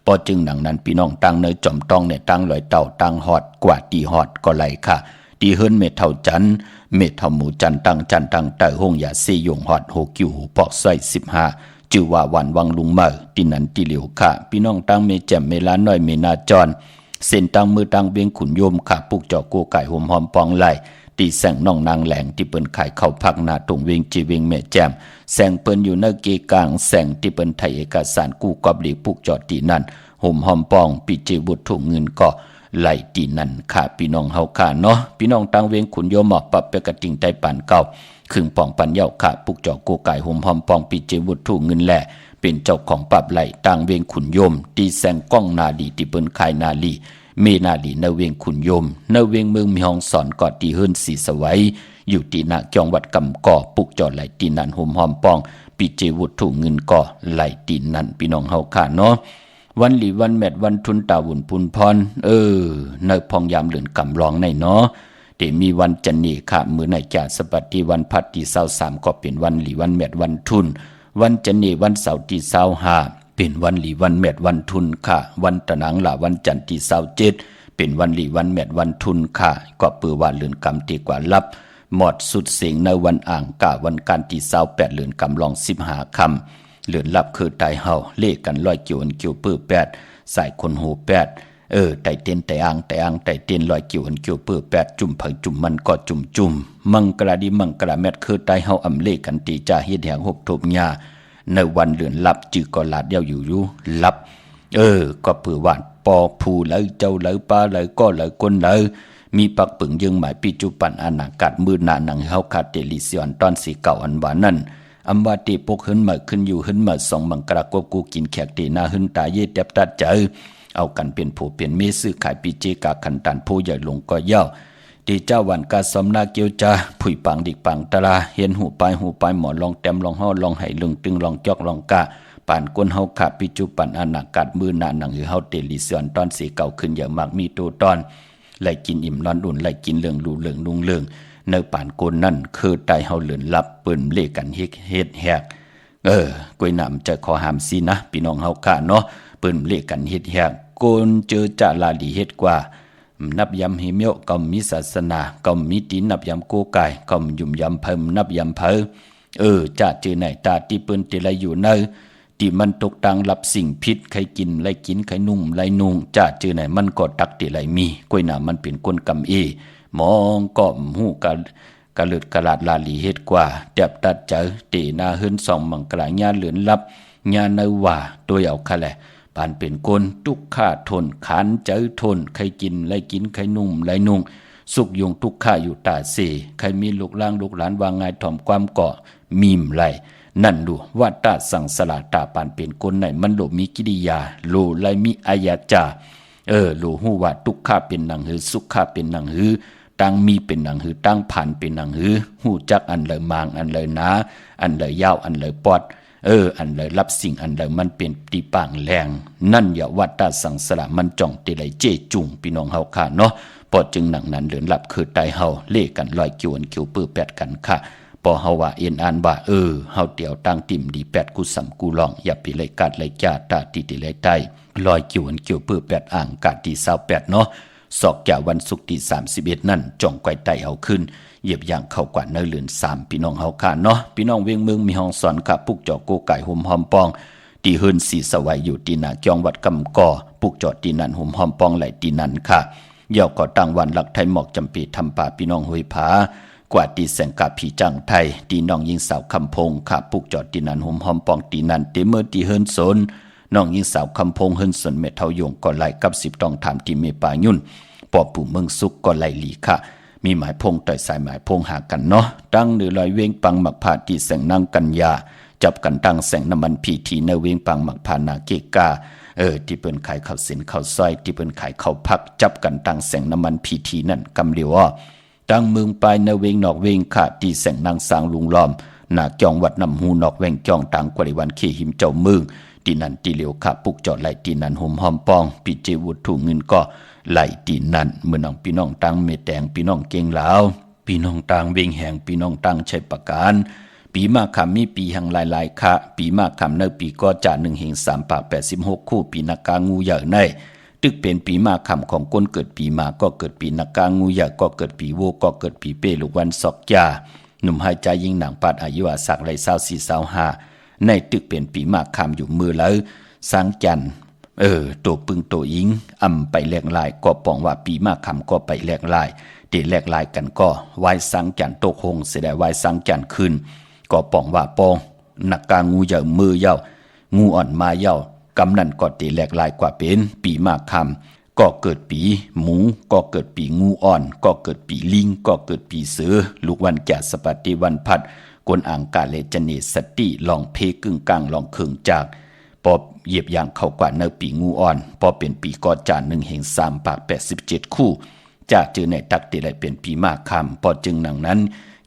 พอจึงหนังนั้นพี่น้องตังในจอมต้องเนี่ยตังลอยเต่าตังหอดกว่าตีหอดก็ไหลค่ะตีเฮินเมเท่าจันเมเท่าหมูจันตังเตอห้องยาเซยงหอดโฮกิวหูปอกซอย15จือว่าวันวังลุงเมื่อตีนั้นตีเหลียวค่ะพี่น้องตังเมแจ่มเมลาน้อยเมนาจรเส้นตังมือตังเบียงขุนโยมค่ะปุกจอกูไก่หอมหอมปองไหลตีแสงน้องนางแหลงที่เปิ้นขายเข้าพักนาตรงเวงจีเวงแม่แจ่มแสงเปิ้นอยู่ในเกกลางแสงที่เปิ้นไทยเอกสารกู้กอบหลีปุกจอดตีนั่นห่มหอมปองปีเจบุตรถุงเงินก็ไหลตีนั่นค่ะพี่น้องเฮาค่ะเนาะพี่น้องตังเวงขุนโยมหมอบปับเปกระติงใจปานเก่าครึ่งปองปันเย้าค่ะปุกจอกูไก่ห่มหอมปองปีเจบุตรถุงเงินแหละเป็นเจ้าของปับไหลตังเวงขุนโยมตีแสงก้องนาลีที่เปิ้นขายนาลีเมนาลีนเวงขุนโยมนเวงเมืองมีห้องสอนกอดตีเฮิรนสีสวัยอยู่ตีนาจองวัดกำก่อปุกจอไหลตีนันห่มหอมปองปีเจวุฒถุเงินก่อไหลตีนันพี่น้องเฮาค่ะเนาะวันหลีวันแมดวันทุนตาวุ่นปุนพรในพองยามเหลือนกำรองในเนาะเดี๋ยวมีวันจันนีค่ะมือในจ่าสปัตติวันพัดที่23ก็เป็นวันหลีวันแมดวันทุน วันจันนีวันเสาร์ที่25เป็นวันหลีวันแมดวันทุนค่ะวันตะหนังละวันจันทร์ที่27เป็นวันหลีวันแมดวันทุนค่ะก็เปือว่าเลือนกำที่กว่ารับหมอดสุดเสียงในวันอ่างกะวันการที่28เลือนกำลอง15คำเลือนรับคือไตเฮาเลขกัน100กิ่วอันกิ่วปื้อ8ใส่คนหู8ไตเตียนไตอ่างไตเตียน100กิ่วอันกิ่วปื้อ8จุ่มเผยจุ่มมันก็จุ่มมังกระดิมังกระแมดคือไตเฮาอำเลขกันตีจ่าเฮ็ดแหงหบทบหญ้าในวันเลือนรับจือก็ลาดเดียวอยู่รับก็เปือว่าปอผู้เลยเจ้าเลยป้าเลยก็เลยคนเลยมีปักปึงยังหมายปีจุปันอนาคตมือหนาหนังเฮาคาเตลิเซียนตอนสีเก่าอันว่านั่นอำว่าตีปกขึ้นมาขึ้นอยู่ขึ้นมา2มังกรากบกูกินแขกตีหน้าขึ้นตาเย็ดแทบตัดใจเอากันเป็นผู้เปลี่ยนเมซื้อขายปีเจกาคันตันผู้ใหญ่ลงก็ย่าตีเจ้าวันกาสมนาเกียวจาผุยปังดิกปังตะลาเห็นหูปหมอลองแต้มลองห่อลองไหลึงตึงลองจอกลองกะป่านก้นเฮาขาปิจุปันอนาคตมือหนาหนังหือเฮาเตลิเซียนตอนสีเก่าขึ้นอย่างมากมีตัวตอนไล่กินอิ่มนอนอุ่นไล่กินเรื่องรูเรื่องนุ่งเรื่องในป่านก้นนั่นคือไตเฮาเหลือนลับเปิ้นเลกันเฮ็ดแหกกล้วยน้ำจะขอหามสินะพี่น้องเฮาค่ะเนาะเปิ้นเลกันเฮ็ดแหกโกนเจอจะลาดีเฮ็ดกว่านับยำเฮเมียวก็มีศาสนาก็มีตีนับยำโกไก่ก็ยุ่มยำเพิ่มนับยำเพิ่จะเจอไหนตาที่เปิ้นติไลอยู่เนอที่มันตกตังรับสิ่งพิษใครกินไรกินใครนุ่มไรนุ่งจะเจอไหนมันก็ตักติไรมีกล้วยน้ำมันเป็นก้นกำมองก็หูกะเลือดกะลาดลาลีเฮ็ดกว่าแดบตัดเจอตีนาเฮิน2มังกลาญาเหลือนลับญาเนว่าตัวเอาคะแหละปานเป็นก้นทุกข้าทนขานเจอทนใครกินไรกินใครนุ่มไรนุ่งสุกยงทุกข้าอยู่ตาเสใครมีลูกล่างลูกหลานวางงายถ่อมความเกาะมีมไรนั่นดูว่าตาสังสลาตาปานเป็นคนไหนมันโลมีกิริยาโลไลมีอายาจาโลหูว่าทุกข้าเป็นหนังหือสุขข้าเป็นหนังหือตั้งมีเป็นหนังหือตั้งผ่านเป็นหนังหือหูจักอันเลยมางอันเลยนาอันเลยยาวอันเลยปอดอันเลยรับสิ่งอันเลยมันเป็นตีปางแรงนั่นอย่าว่าตาสังสลามันจ่องติไหลเจจุงพี่น้องเฮาค่ะเนาะพอจึงหนังนั้นเดินหลับคือไตเฮาเล่กัน100กิ่วอันกิ่วปื้อ8กันค่ะพอเฮาว่าเอ็นอ่านว่าเฮาเตียวตั้งติ่มดี8กูสำกูลองอย่าไปเลยกัดเลยจ้าตาติติเลยใต้100กิ่วอันกิ่วปื้อ8อ่างกะที่28เนาะศอกจากวันศุกร์ที่31นั่นจ่องไกวไตเฮาขึ้นเหยียบย่างเข้ากว่าเนื้อเลือน3พี่น้องเฮาค่ะเนาะพี่น้องเวียงเมืองมีห้องสอนค่ะปุกจอโกไก่ห่มหอมปองตีเฮินสีสวัยอยู่ตีนาจองวัดกำก่อปุกจอตีนันห่มหอมปองไหลตีนันค่ะเย่าก็ตั้งวันหลักไทยหมอกจำปีทำป่าพี่น้องห้วยผากว่าตีแสงกาผีจังไทยตีน้องยิงสาวคำพงขาปุกจอดตีนันห่มหอมปองตีนันเตเมื่อตีเฮินสนน้องยิงสาวคำพงเฮินสนเมทเทายงก็ไหลกับ10ต้องถามตีเมปายุ่นปอปู่เมืองสุกก็ไหลหลีค่ะมีหมายพงต่อยสายหมายพงหากันเนาะตั้งหรือลอยเวงปังหมักผาตีแสงนางกัญญาจับกันตั้งแสงน้ำมันพีทีเนเวงปังหมักผานาเกกาที่เปิ้นขายข้าวสินข้าวซอยที่เปิ้นขายข้าวผักจับกันตั้งแสงน้ำมันพีทีนั่นกำเลียวตั้งเมืองปลายเนเวงนอกเวงค่ะตีแสงนางสางลุงล้อมหนาจองวัดน้ำหูนอกแวงจองต่างกว่าวันขี้หิมเจ้าเมืองตีนันตีเหลียวค่ะปุกจอดไหลตีนันห่มหอมปองปีเจวุฒถุเงินก็ไหลตีนันเมื่อน้องพี่น้องตังเมแตงพี่น้องเก่งลาวพี่น้องตังเวงแห่งพี่น้องตังใช้ประการปีมาคำมีปีแห่งหลายๆค่ะปีมาคำเนปีก็จะ1แห่ง3ปาก86คู่ปีนักกางูใหญ่ในตึกเป็นปีมาคำของคนเกิดปีมาก็เกิดปีนักกางูใหญ่ก็เกิดปีโวก็เกิดปีเป้ลูกวันศอกยาหนุ่มหายใจยิงหนังปัดอายุอาศักไร24-25ในตึกเป็นปีมาคำอยู่มือแล้วสังจันตัวปึงตัวยิงไปแลกลายก็ปองว่าปีมาคำก็ไปแลกลายเดแลกลายกันก็วายสังจันโตคงเสียดายวายสังจันคืนก็ปองว่าปองนักกางูใหญ่มือเย้างูอ่อนมาเย้ากำนันก็ตีแลกลายกว่าเป็นปีมาคำก็เกิดปีหมูก็เกิดปีงูอ่อนก็เกิดปีลิงก็เกิดปีเสือลูกวันแก่สปฏิวันพัดกวนอ่างกาเลจเนสติลองเพกึ่งกลางลองเคืองจากพอเหยียบอย่างเข้ากว่าเนื้อปีงูอ่อนพอเป็นปีกอจาน1แห่ง3ปาก87คู่จากเจอในตักติไหลเป็นปีมาคำพอจึงหนังนั้น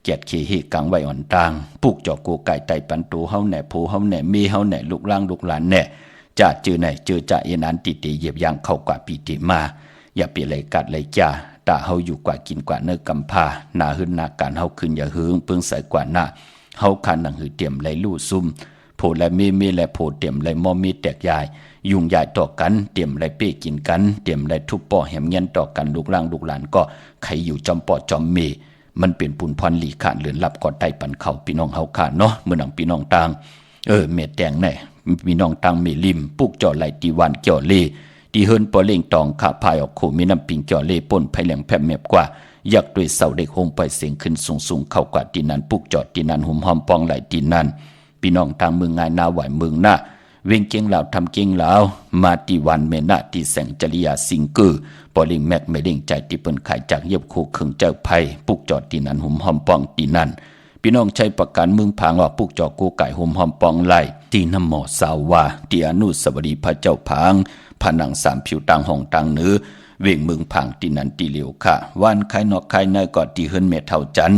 เกียรติเคเฮกังไว้อ่อนต่างปุกจอโกไก่ไตปันตูเฮาแหน่โพเฮาแหน่เมเฮาแหน่ลูกล่างลูกหลานแหน่จะเจอไหนเจอจะเอ็นอันติเตเหยียบย่างเข้ากว่าปีติมาอย่าเปเลยกัดเลยจ้าตาเฮาอยู่กว่ากินกว่าเนื้อกำพาหนาหึนนาการเฮาขึ้นอย่าหึงเพิ่งใส่กว่าหน้าเฮาคันหนังหือเตรียมไหลลู่ซุ่ม โผและมีและโผเตรียมและมอมีแตกยายยุ่งยายต่อกันเตรียมและเป้กินกันเตรียมและทุบป่อแหมเงี้ยนต่อกันลูกล่างลูกหลานก็ใครอยู่จอมป่อจอมเมมันเป็นปุนพรหลีขานเลือนลับก่อนใต้ปันเขาพี่น้องเฮาขาเนาะเมื่อหนังพี่น้องต่างเม็ดแดงแน่พี่น้องต่างเมลิมปุกจ่อไหลตีวันเกี่ยวเลที่เฮิรนปอเล่งตองขาพายออกขู่มีน้ำปิงจ่อเล่ป่นไผแหลงแผบแมบกว่าอยากด้วยเสาเด็กโฮมไปเสียงขึ้นสูงเข้ากว่าตีนั้นปุกจอดตีนั้นหุ่มหอมปองไหลตีนั้นพี่น้องทางเมืองงายนาไหวเมืองหน้าเวียงเกียงเหล่าทำเกียงเหล่ามาตีวันเมนาตีแสงจริยาสิงกือปอลิงแมกไม่เล่งใจที่เปิ้นขายจากเย็บคู่ขึงเจ้าไผ่ปุกจอดตีนั้นหุ่มหอมปองตีนั้นพี่น้องใช้ประกันเมืองผางออกปุกจอกูไก่หุ่มหอมปองไหลตีน้ำหมอสาวว่าตีอนุสาวรีย์พระเจ้าผางผนังสามผิวต่างห้องต่างเนื้อเวียงเมืองผางตีนันตีเหลียวค่ะวันไข่นอกไข่ในกอดตีเฮิรนเมเท่าจัน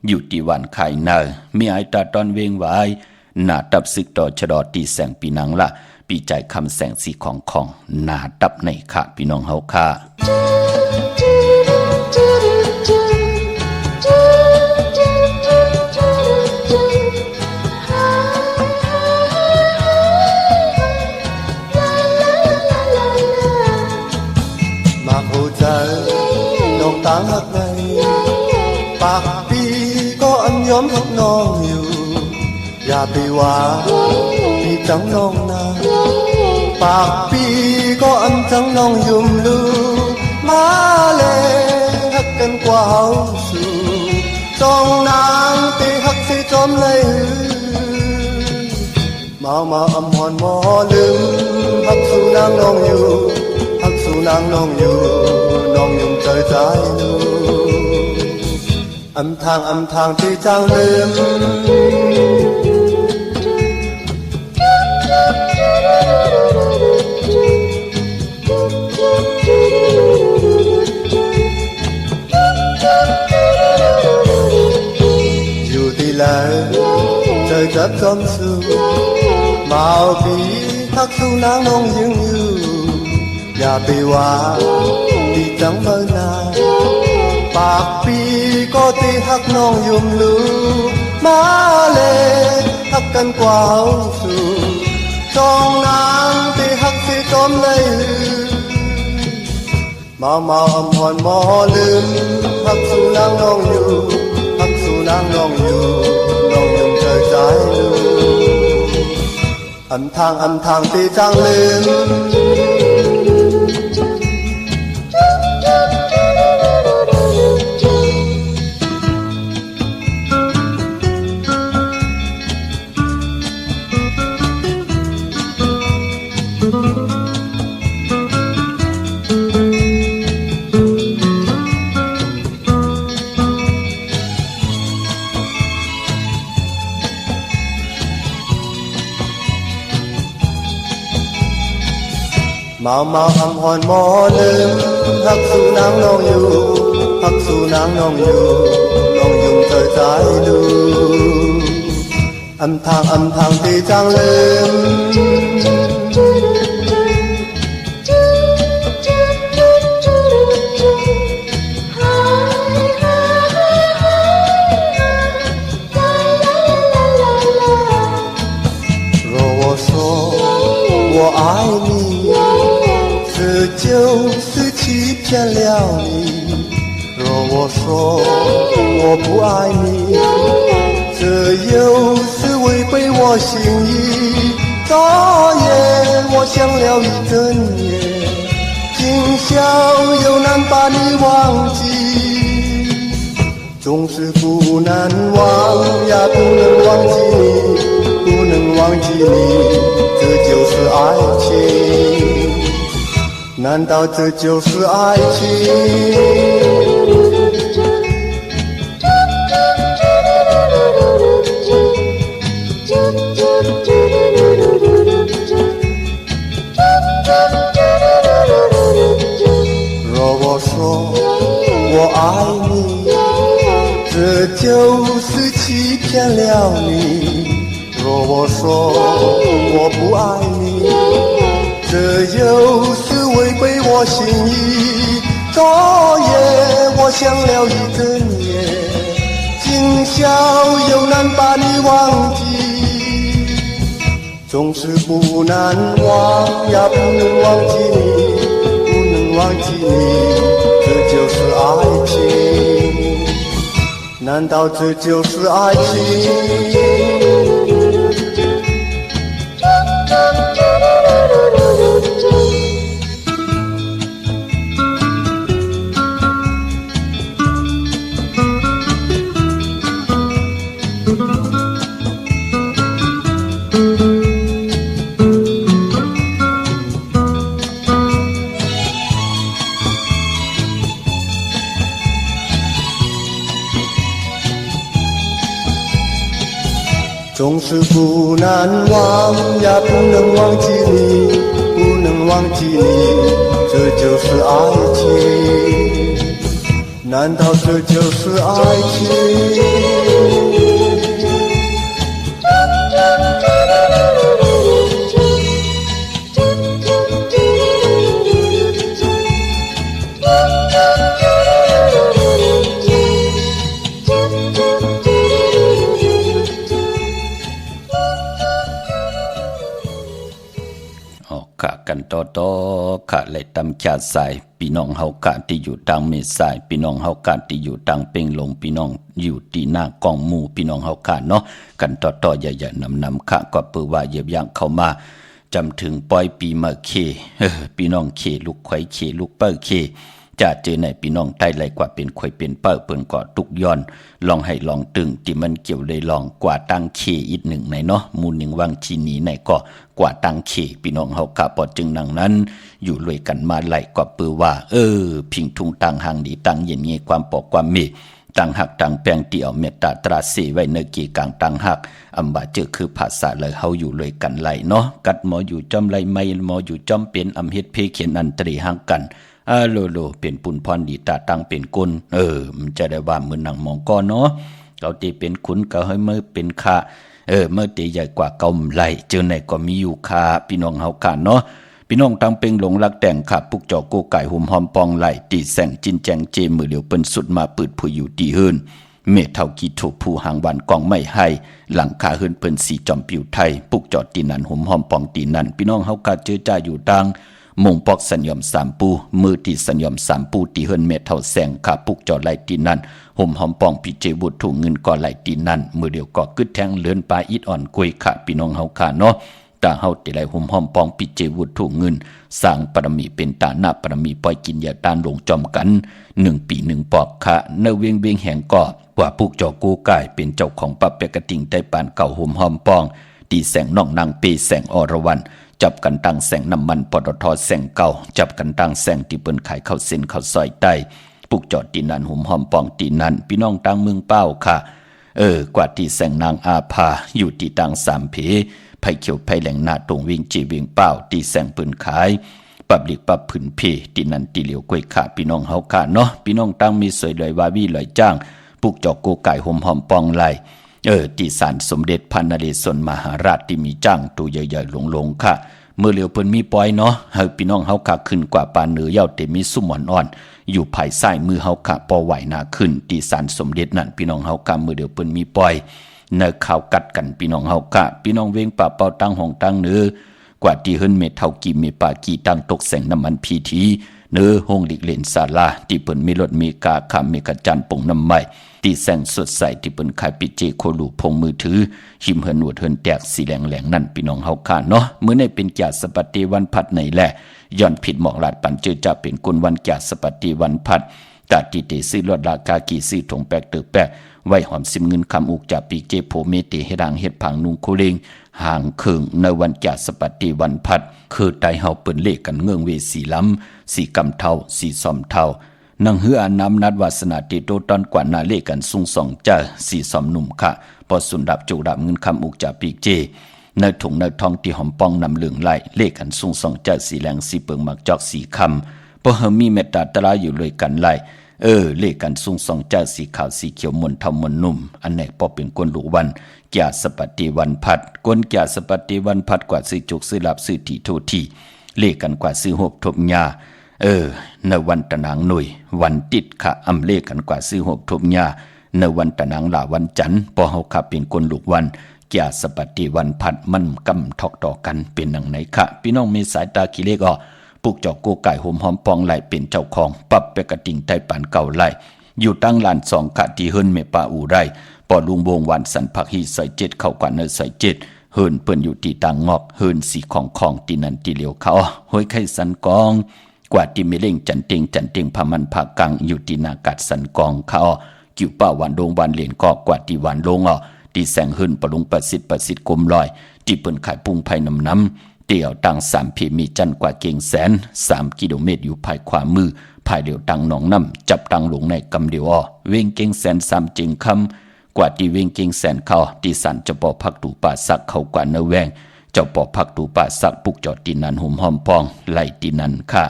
อยู่ตีวันไข่ในมีไอตาตอนเวียงไว้หน้าตับซึกต่อชะดอตีแสงปีนังละปีใจคำแสงสีของหน้าตับในค่ะพี่น้องเฮาค่ะน้องต่างหักในปากปีก็อันย้อมทักน้องอยู่อย่าไปว่าพี่จังน้องนาปากปีก็อันจังน้องยุ่มลูมาเลยหักกันกว่าเฮาสู่จองนางตีหักสิจอมเลยมาอำหอนหมอลืมหักสู่นางน้องอยู่หักสู่นางน้องอยู่น้องยุ่งใจใจลูอำทางที่จางลืมอยู่ที่ไหนใจจับจอมสู่มาปีหักสู่นางน้องยังอยู่อย่าไปว่าที่จังเมื่อนาปากปีก็ตีหักน้องยุ่มลูมาเลยหักกันกว่าเฮาสู่จองนางตีหักสิจอมเลยมาอำหอนหมอลืมหักสู่นางน้องอยู่หักสู่นางน้องอยู่น้องยุ่มใจลูอำทางตีจังลืมมาอำหอนหมอลืมหักสู่นางน้องอยู่หักสู่นางน้องอยู่น้องยุ่งใจดูอำทางที่จังลืม若我说我爱你就是欺骗了你。若我说我不爱你，这又是违背我心意。昨夜我想了一整夜，今宵又难把你忘记。总是不能忘，呀不能忘记你，不能忘记你，这就是爱情。难道这就是爱情？若我说我爱你，这就是欺骗了你。若我说我不爱你，这又是违背我心意。昨夜我想了一整夜，今宵又难把你忘记。总是不难忘呀，不能忘记你，不能忘记你，这就是爱情。难道这就是爱情？总是不难忘呀，不能忘记你，不能忘记你，这就是爱情。难道这就是爱情？กันต่อค่ะเลยตำชาสายพี่น้องเฮากะที่อยู่ทางเมษายพี่น้องเฮากะที่อยู่ทางเป่งหลงพี่น้องอยู่ที่หน้ากองหมู่พี่น้องเฮากะเนาะกันต่อใหญ่ๆนำค่ะก็เปื้อว่าเหยียบย่างเข้ามาจำถึงปล่อยปีมาเคพี่น้องเคลูกไข่เคลูกเปิ้ลเคจะเจอในพี่น้องใต้ไหลกว่าเป็นข่อยเป็นเปิ้ลเปิ้นก็ทุกย้อนลองให้ลองตึงที่มันเกี่ยวเลยลองกว่าตั้งเคอีกหนึ่งในเนาะมูลหนึ่งวังชีนีในก็กว่าตั้งเคพี่น้องเฮากะปอจึงนังนั้นอยู่รวยกันมาไหลกว่าปือว่าพิงทุงต่างหางดีต่างเย็นเงี้ยความปอกความมีต่างหักต่างแปลงเตี่ยวเมตตาตราเสไว้เนกีกลางต่างหักอำบาเจอคือภาษาเลยเฮาอยู่รวยกันไหลเนาะกัดหมออยู่จอมไหลไม่หมออยู่จอมเป็นอำเฮ็ดเพเขียนอันตรีหังกันโลเป็นปุนพรดีตาตั้งเป็นกุลมันจะได้ว่ามือหนังมองก้อนเนาะเขาตีเป็นขุนก็ให้เมื่อเป็นค่าเมื่อตีใหญ่กว่าเก่าไหลเจอไหนก็มีอยู่ค่าพี่น้องเฮากันเนาะพี่น้องตั้งเป็งหลงรักแต่งขาปุกจอโกไก่หุ่มหอมปองไหลตีแสงจินแจงเจมือเหลียวเปิ้นสุดมาปืดผู้อยู่ตีเฮินเมเท่ากีโถผู้หางวันกองไม่ให้หลังคาเฮินเปิ้นสีจอมปิวไทยปุกจอตีนันหุ่มหอมปองตีนันพี่น้องเฮากันเจอจ่าอยู่ดังมงปอกสัญญอมสามปูมือที่สัญญอมสามปูตีเฮินเมเท่าแสงขาปุกจอไหลตีนันห่มหอมปองพิเจบุตรถูกเงินก่อไหลตีนันมือเดียวก็กึดแทงเลือนปลาอิดอ่อนกุยขาพี่น้องเฮาขาเนาะตาเฮาติไหลห่มหอมปองพิเจบุตรถูกเงินสร้างปรมีเป็นตาหน้าปรมีปล่อยกินยาตานลงจอมกัน1 ปี1ปอกค่ะเนเวียงเวียงแห่งก่อว่าปุกจอกูกายเป็นเจ้าของปับเปกระติ่งได้ปานเก่าห่มหอมปองตีแสงน้องนางเปแสงอรวรรณจับกันตั้งแสงน้ำมันปตทแสงเก่าจับกันตั้งแสงที่เปิ้นขายข้าวเส้นข้าวซอยใต้ปุกจอดตีนันหุ่มหอมปองตีนันพี่น้องตั้งเมืองเป้าค่ะกว่าที่แสงนางอาภาอยู่ที่ตั้งสามเพไผ่เขียวไผ่แหลงหน้าตรงวิ่งจีวิ่งเป้าตีแสงเปิ้นขายปับลิกปับผืนเพตีนันตีเหลียวกล้วยขาพี่น้องเฮาค่ะเนาะพี่น้องตั้งมีสวยลอยวาวีลอยจ้างปุกจอกโกไก่หุ่มหอมปองไหลที่ศาลสมเด็จพระนเรศวรมหาราชที่มีจ้างตัวใหญ่ๆหลงๆค่ะเมื่อเหลียวเปิ้นมีปอยเนาะเฮาพี่น้องเฮาค่ะขึ้นกว่าปานเหนือเย้าแต่มีสุมอ่อนๆอยู่ภายซ้ายมือเฮาค่ะปอไหวหน้าขึ้นที่ศาลสมเด็จนั่นพี่น้องเฮาค่ะเมื่อเดียวเปิ้นมีปอยเนข่าวกัดกันพี่น้องเฮาค่ะพี่น้องเวงป่าเป่าตั้งห้องตั้งเนือกว่าที่เฮิรนเมเท่ากี่เมปากี่ตั้งตกแสงน้ำมันพีทีเนื้อห้องหลีกเล่นศาลาที่เปิ้นมีรถมีกาคำมีกระจันปงน้ำใหม่ที่แสงสดใสที่เปิ้นขายปิเจโคลูพงมือถือหิมเฮินหนวดเฮินแตกสีแหลงนั่นพี่น้องเฮาค่ะเนาะมื้อนี้เป็นกิจสปฏิวันพัดในแหละย้อนผิดหมอกลาดปันเจอจะเป็นกุลวันกิจสปฏิวันพัดกะติเตซื้อรถราคากี่ซื้อถงแปกเตอแปกไว้หอมซิมเงินคำอุกจากปีเจโพเมติเฮดังเฮ็ดผังนุงคุเลงห่างเคิงในวันกิจสปฏิวันพัดคือไตเฮาเปิ้นเลขกันเงืองเวสีล้ำสีกำเท่าสีซอมเท่านังเฮือน้ำนัดวาสนาติโตตอนกว่านาเลกันสุงสองเจ้าสีสอมหนุ่มค่ะพอสุนดับจูดับเงินคำอุกจากปีเจในถุงในทองที่หอมปองนำเหลืองไหลเลขกันสุงสองเจ้าสีแหลงสีเปิงมักจอกสีคำพอเฮามีเมตตาตราอยู่เลยกันไหลเลขกันสุงสองเจ้าสีขาวสีเขียวมนเทามนนุ่มอันไหนพอเป็นกวนหลูวันกิจสปฏิวันพัดกวนกิจสปฏิวันพัดกว่าซื้อจุกซื้อหลับซื้อที่โททีเลขกันกว่าซื้อหบทบยาในวันตะนางหน่วยวันติดค่ะอำเลขกันกว่าซื้อหบทบยาในวันตะนางหลาวันจันทร์พอเฮาขับเป็นคนลูกวัน กียสปฏิวันพัดมันกำทอกต่อกันเป็นหนังไหนคะพี่น้องมีสายตาขี้เล็กปุกจอกโกไก่หมหอมปองไหลเป็นเจ้าของปรับเปกระดิ่งไทยปานเก่าไหลอยู่ตั้งลาน2คะที่เฮิรนเมปาอูไรปอลุงวงวันสันพักฮีใส่7เข้ากว่าเนใส่7เฮิรนเปิ้นอยู่ที่ต่างงอกเฮิรนสีของตีนันตีเหลียวเขาห้อยไข่สันกองกว่าที่ไม่เล่งจันเต็งพามันผากังอยู่ที่นากาศสันกองเขากิ่วป้าวันโดงวันเหรียญกอกว่าที่วันลงที่แสงเฮิรนปลุงประสิทธิ์กลมลอยที่เปิ้นขายปุ้งไผ่น้ำเตี่ยวตัง3พีมีจันกว่าเก่งแสน3กิโลเมตรอยู่ภายขวามือภายเดียวตังหนองน้ำจับตังลงในกำเดียวเวงเก่งแสน3จึงคำกว่าที่เวงเก่งแสนเขาที่สันจะปอพักตูป่าสักเขากว่าเนแวงเจ้าปอพักตูป่าสักปุกจอดตีนันหุ่มหอมปองไหลตีนันค่ะ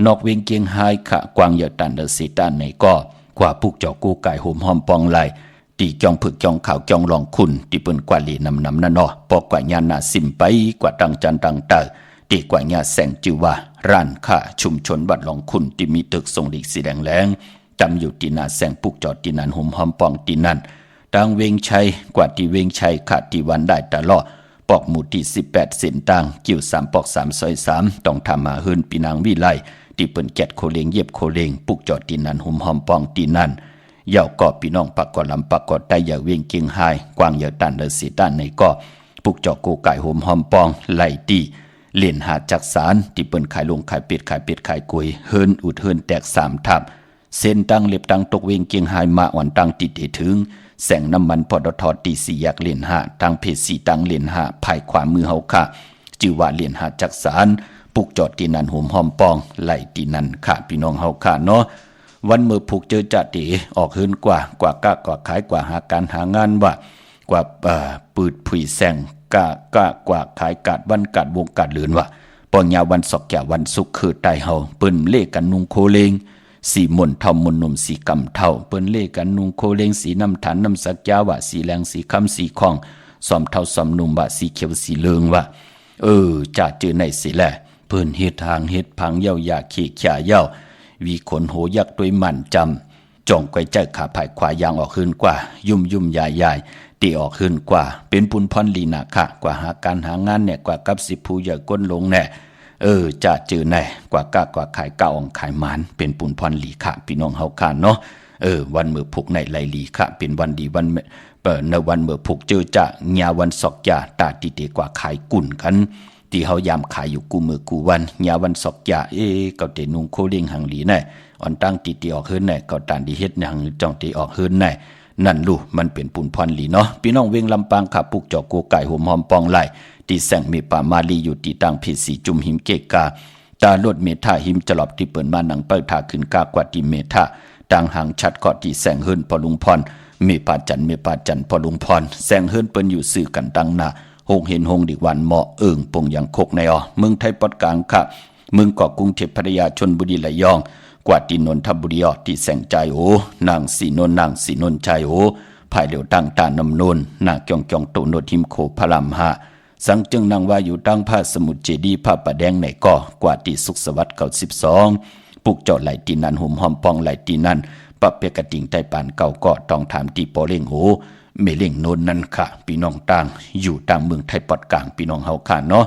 นอกเวงเก่งหายค่ะกวางเหยตันเดสิตานในก็กว่าปุกจอกูไก่หุ่มหอมปองไหลตีจองผึกจองขาวจองรองคุณที่เปิ้นกว่าลีนำนั่นปอกว่าญาณาสิมไปกว่าตังจันตังเตอตีกว่าญาแสงจือว่าร้านค้าชุมชนบัดรองคุณที่มีตึกทรงหลีกสีแดงแรงจำอยู่ตีนาแสงปุกจอดตีนันหุ่มหอมปองตีนันดังเวงชัยกว่าที่เวงชัยขาดที่วันได้ตลอดปอกหมู่ที่18เส้นต่างกิ่ว3ปอก3ซอย3ต้องทำมาหืนปีนางวิไลที่เปิ้นแกดโคเลงเย็บโคเลงปุกจอดตีนันหุ่มหอมปองตีนันยาวก่อพี่น้องปักก่อลำปักก่อใต้อย่าเวียงเกียงไฮกวางอย่าตันเดสีด้านในก่อปุกจอกโกไก่โหมหอมปองไหลตีเล่นหาจักสารที่เปิ้นขายลงขายเป็ดขายกุยเฮิรนอุดเฮิรนแตก3ทับเส้นตั้งเล็บตั้งตกเวียงเกียงไฮมาอ่อนตั้งติดถึงแสงน้ำมันปตทตี4แยกเล่นหาทางเพจ4ตั้งเล่นหาภายขวามือเฮาค่ะจื่อว่าเล่นหาจักสารปุกจอดตีนันโหมหอมปองไหลตีนันค่ะพี่น้องเฮาค่ะเนาะวันเมื่อผูกเจอจ่าตีออกหืนกว่ากว่าก้ากว่าขายกว่าหาการหางานว่ากว่าปืดผุยแสงก้ากว่าขายกาดวันกาดวงกาดเหลือนว่าปองยาวันศอกแก่วันสุขคือไตเฮาเปิ้นเล่กันนุงโคเลงสีมนเท่ามนนมสีกำเท่าเปิ้นเล่กันนุงโคเลงสีน้ำฐานน้ำสักยาว่าสีแรงสีคำสีคองสอมเท่าสอมนุ่มว่าสีเขียวสีเหลืองว่าจ่าเจอในสิแลเปิ้นเฮ็ดทางเฮ็ดพังเย้ายาขี้ขยาเย้าวีขนโหยักษ์ด้วยมันจำจ่องไกวใจขาภายขวายางออกขึ้นกว่ายุ่มใหญ่ตีออกขึ้นกว่าเป็นปุนพรลีนาค่ะกว่าหาการหางานเนี่ยกว่ากับสิผู้ใหญ่ก้นลงแน่จะเจอแน่กว่าก้ากว่าขายก้าอ่องขายหมานเป็นปุนพรลีค่ะพี่น้องเฮาค่ะเนาะวันเมื่อผูกในไหลลีค่ะเป็นวันดีวันในวันเมื่อผูกเจอจะญาวันศอกยาตาตีเตกว่าขายกุ่นกันที่เฮายามขายอยู่กูมือกูวันญาวันศอกยาก็เตนุงโคเลี้ยงหังหลีแน่อ่อนตั้งตีออกเฮิรนแน่ก็ตานดีเฮ็ดหังจ้องตีออกเฮิรนแน่นั่นลูกมันเป็นปุนพรหลีเนาะพี่น้องเวงลำปางขับปุกจอกโกไก่หมหอมปองไหลที่แสงเมปามาลีอยู่ที่ตั้งเพสีจุ่มหิมเกกาตาลดเมธาหิมจลอบที่เปิดมาหนังเปิดทาขึ้นกากว่าที่เมธาต่างหางชัดเกาะที่แสงเฮิรนพอลุงพรเมปาจันพอลุงพรแสงเฮิรนเปิ้นอยู่สื่อกันตั้งหน้าหงเห็นหงดิวันเหมาะปงยังคกในเมืองไทยปอดกลางค่ะเมืองเกาะกรุงเทพพัทยาชลบุรีระยองกว่าที่นนทบุรีที่แสงใจนางสีนนใจภายเดียวตั้งตานำนนนางจองโตโนทิมโคพลามหาสังจึงนางว่าอยู่ตั้งผ้าสมุทรเจดีผ้าประแดงในก่อกว่าที่สุขสวัสดิ์92ปุกเจาะไหลตีนันหุ่มหอมปองไหลตีนันปะเปียกระติ่งไตปานเก่าก็ต้องถามที่ปอเล่งเมเล่งโนนนั่นค่ะพี่น้องต่างอยู่ต่างเมืองไทยปอดกลางพี่น้องเฮาค่ะเนาะ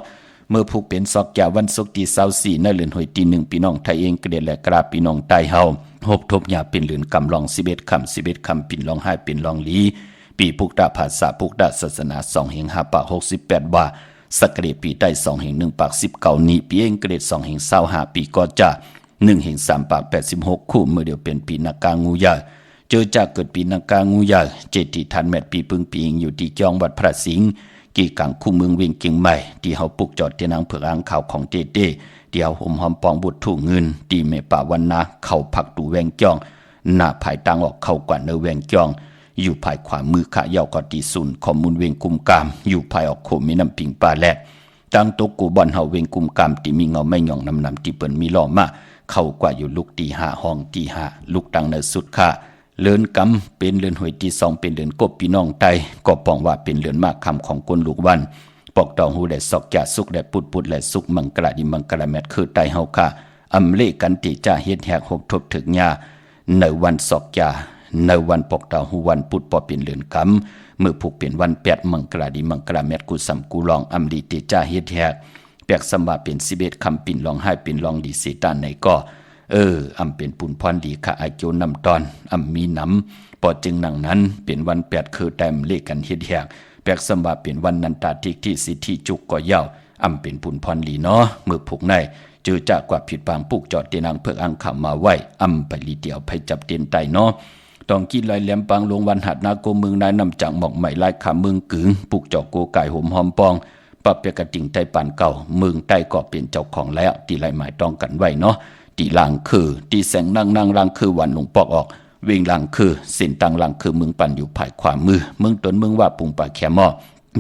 เมื่อผูกเป็นซอกยาวันศุกร์ที่24ในเดือนหอยที่1พี่น้องไทยเองกระเด็นและกราบพี่น้องใต้เฮาหบทบยาเป็นเหลือนกำลอง11คำปิ่นลอง5เป็นลองลีปีพุกดาภาษาพุกดาศาสนา2แห่ง5ปาก68ว่าสักเกรดปีใต้2แห่ง1ปาก19นี้ปีเองกระเด็ด2แห่ง25ปีก็จะ1แห่ง3ปาก86คู่เมื่อเดียวเป็นปีนากางูยาเจอจากเกิดปีนากางูยาเจติทันแมตปีปึงปีงอยู่ที่จองวัดพระสิงห์กี่กังคู่เมืองเวียงเกียงใหม่ที่เฮาปุกจอดที่นางเผือกอ่างข่าวของเต้เดียวหอมปองบุตรถูกเงินตีเมป่าวันนาเข้าผักตูแวงจ้องหน้าภายตังออกเข้ากว่าเนแวงจ้องอยู่ภายขวามือขะเยาวกอตีศูนย์ข้อมูลเวียงกุมกามอยู่ภายออกโคมีน้ำปิงปลาแลกตั้งตกกูบอนเฮาเวียงกุมกามที่มีเงาไม่หย่องนำที่เปิ้นมีล้อมาเข้ากว่าอยู่ลูกตี5ห้องตี5ลูกตังในสุดค่ะเลือนกำเป็นเลือนหวยที่2เป็นเลือนกบพี่น้องไตก็ปองว่าเป็นเลือนมากคำของคนลูกวันปอกตองหูได้สอกจ่าสุกได้ปุดและสุกมังกระดิมังกระแมทคือไตเฮาค่ะอำเลกันติจ่าเฮ็ดแหกหกทบถึงญาในวันสอกจ่าในวันปอกตองหูวันปุดปอเป็นเลือนก เมื่อผูกเป็นวัน8มังกราดีมังกราแมตกูสัมกูลองอำดีติจ้าเฮ็ดแฮกแปกสมว่าเป็น11คำปิ่นลองให้ปิ่นลองดีเสตานในก็อำเป็นปุนพรดีค่ะอาเกียวนำตอนอำมีน้ำปอจึงนังนั้นเป็นวัน8คือแต้มเลขกันเฮ็ดแฮกแปกสมว่าเป็นวันนันตาทิกที่สิทธิจุกก็ยาวอำเป็นปุนพรลีเนาะเมื่อผูกในเจอจากกว่าผิดปางปุกจอดเตนังเพื่ออังข่าวมาไว้อำไปลีเดียวไปจับเตียนไตเนาะต้องกินลอยแหลมปางลงวันหัดนาโกเมืองนายนำจากหมอกใหม่ลายขาเมืองกึงปุกจอกโกไก่หมหอมปองปรับเปียกระติ่งไตปานเก่าเมืองใต้ก็เป็นเจ้าของแล้วตีลายหมายต้องกันไว้เนาะตีลางคือตีแสงนั่งลางคือวันหลงปอกออกเวงลางคือสินตังลางคือเมืองปั่นอยู่ภายขวามือเมืองตนเมืองว่าปุงปากแขมอ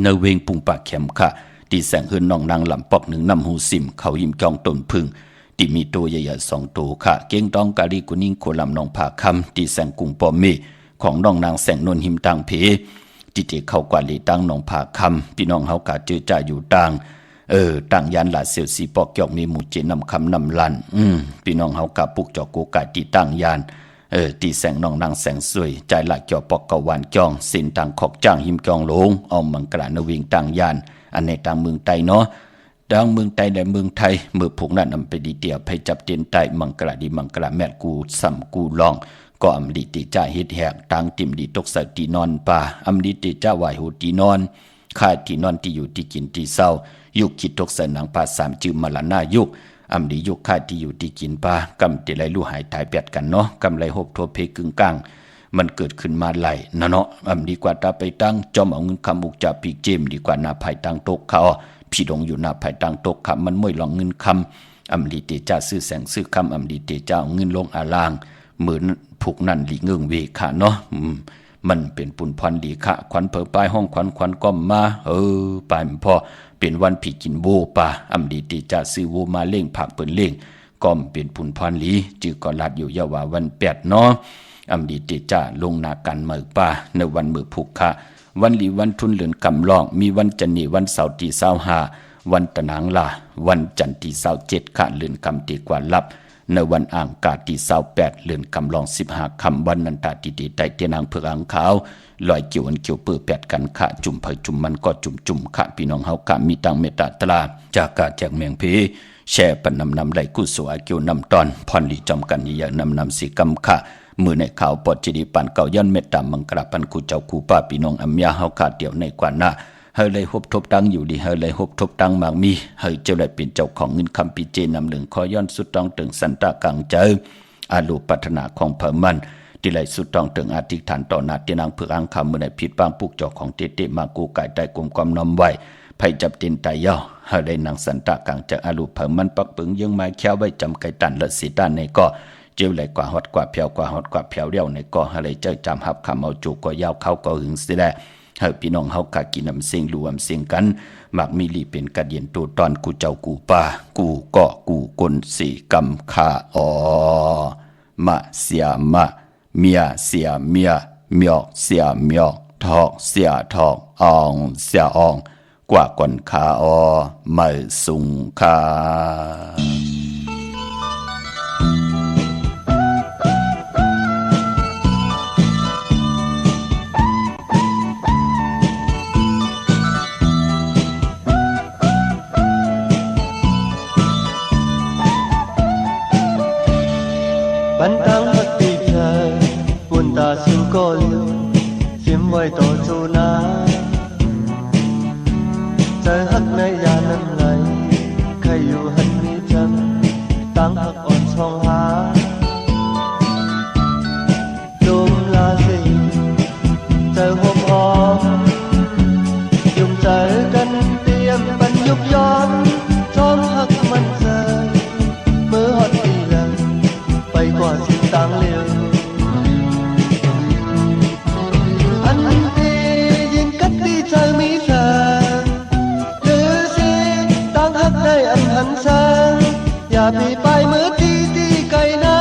เนเวงปุงปากแขมค่ะตีแสงเฮือนน้องนางลำปอกหนึ่งน้ำหูซิมเขาหิมจองต้นพึ่งตีมีตัวใหญ่ๆ2ตัวค่ะเก้งต้องกาลีกุนิ่งโคลำน้องผาคำตีแสงกุงปอมเมของน้องนางแสงนนหิมตังเพจิเจเข้ากว่าลีตั้งน้องผาคำพี่น้องเฮากะเจอจ่าอยู่ต่างต่างยันหลาเสียวสีปอกยอกมีหมู่เจนำคำนำลันพี่น้องเฮากะปุกจอกโกกะตีตั้งยานตีแสงน้องนางแสงสวยใจหลักจอปอกกะวานจองสินตังขอกจ้างหิมจองลงเอามังกระนวิงต่างยานอันในต่างเมืองไตเนาะดังเมืองไทยและเมืองไทยเมื่อพวกนั้นนำไปดีเดียวไปจับเตียนไตมังกระดีมังกระแมดกูสัมกูลองก็อำดีติจ่าเฮ็ดแหกตังติ่มดีตกใส่ตีนอนป่าอำดีติจ่าไหวหูตีนอนค่ายที่นอนที่อยู่ที่กินที่เศร้ายุคคิดตกใส่หนังป่า3จืมมาละหน้ายุคอำดียุคค่ายที่อยู่ที่กินป่ากำติไหลลู่หายตายแปดกันเนาะกำไหลหบทั่วเพกึ่งกลางมันเกิดขึ้นมาไหลนะเนาะอำดีกว่าตาไปตั้งจอมเอาเงินคำอุกจ่าปีกเจมดีกว่าหน้าภายตั้งตกเขาพี่ดงอยู่หน้าภายตั้งตกคำมันม่วยหลองเงินคำอำดีเตจ่าซื้อแสงซื้อคำอำดีเตจ่าเอาเงินลงอาลางเหมือนผูกนั่นหลีเงื่งเวค่ะเนาะมันเป็นปุ่นพรดีค่ะขวัญเผอปลายห้องขวัญก้มมาปลายมันพอเป็นวันผีกินโวป่าอำดีติจ่าซื้อโวมาเล่งผักเปิ้นเล่งก้มเป็นปุ่นพรหลีจือก็ลัดอยู่ยาวาวัน8เนาะอำดีติจ่าลงนากันมือป่าในวันมือผูกค่ะวันหลีวันทุนเหลือนกำลองมีวันจันนีวันเสาร์ที่25วันตะนางลาวันจันทร์ที่27ค่ะเหลือนกำตีกว่าลับในวันอ่างกาที่28เดือนกำลอง15คำวันนันตาติติไตเตนางเผือกอ่างขาวลอยเกี่ยวอันเกี่ยวเปื้อ8กันค่ะจุ่มเผยจุ่มมันก็จุ่มค่ะพี่น้องเฮากะมีตังเมตตาตราจากกาจากเมียงเพแช่ปนำไหลกุศลอาเกี่ยวนำตอนพรลีจอมกันอย่านำสีกำค่ะมือในข่าวปอดจิดีปันเก่าย้อนเมตตามังกราปันกูเจ้ากูป้าพี่น้องอัมยาเฮากะเดี่ยวในกว่าหน้าเฮยเลยฮบทบตังอยู่ดีเฮยเลยฮบทบตังมากมีเฮยเจ้าเลยเป็นเจ้าของเงินคำปีเจนำเหลืองคอย้อนสุดต้องถึงสันตะกังเจออาลูปัฒนาของเพิ่มมันที่ไหลสุดต้องถึงอธิษฐานต่อหน้าที่นางเพื่ออังคำเมื่อในผิดบางปุกเจ้าของเตมากูไก่ใต้กลมความน้อมไว้ไผจับตินไตย่อเฮยเลยนางสันตะกังเจออาลูเพิ่มมันปักปึงยังไม้แค้วไว้จำไก่ตันและสีด้านในก็เจ้าเลยกว่าฮอดกว่าเพียวกว่าฮอดกว่าเพียวเดียวในก็เฮยเลยเจ้าจำหับคำเอาจูก็ยาวเข้าก็หึงสิแลเฮาพี่น้องเฮากะกินน้ำเสียงรวมเสียงกันมักมีลีเป็นกระเดียนตัวตอนกูเจ้ากูป่ากูก็กูคนสีกำคามะเสียมะเมียเสียเมียเมียกเสียเมียกทอกเสียทอกอองเสียอองกว่าก่อนคาไม่สุงคาบันตังพักตีเธอปุ่นตาสิวก็เลี้ยวเสียมไว้ต่อจูนาใจหักในยานั้นไหลใครอยู่หันมีจังตั้งหักอ่อนช่องหาลมลาสิใจหอมหอมยุ่งใจกันเตรียมบรรยุกย้อนจอมหักมันใจมือหอดตีแล้วไปกว่าสิต่างเลี้ยวอันที่ยิ่งกัดที่ใจมีเธอหรือสิต่างหักได้อันหันช้างอย่าปีไปเมื่อที่ไกลหน้า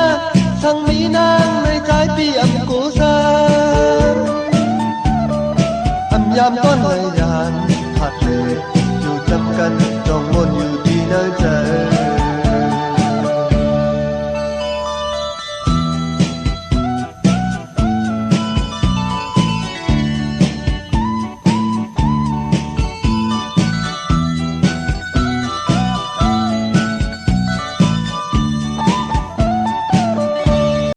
ทั้งมีนางในใจพี่อำกูสาอำยามต้นเลย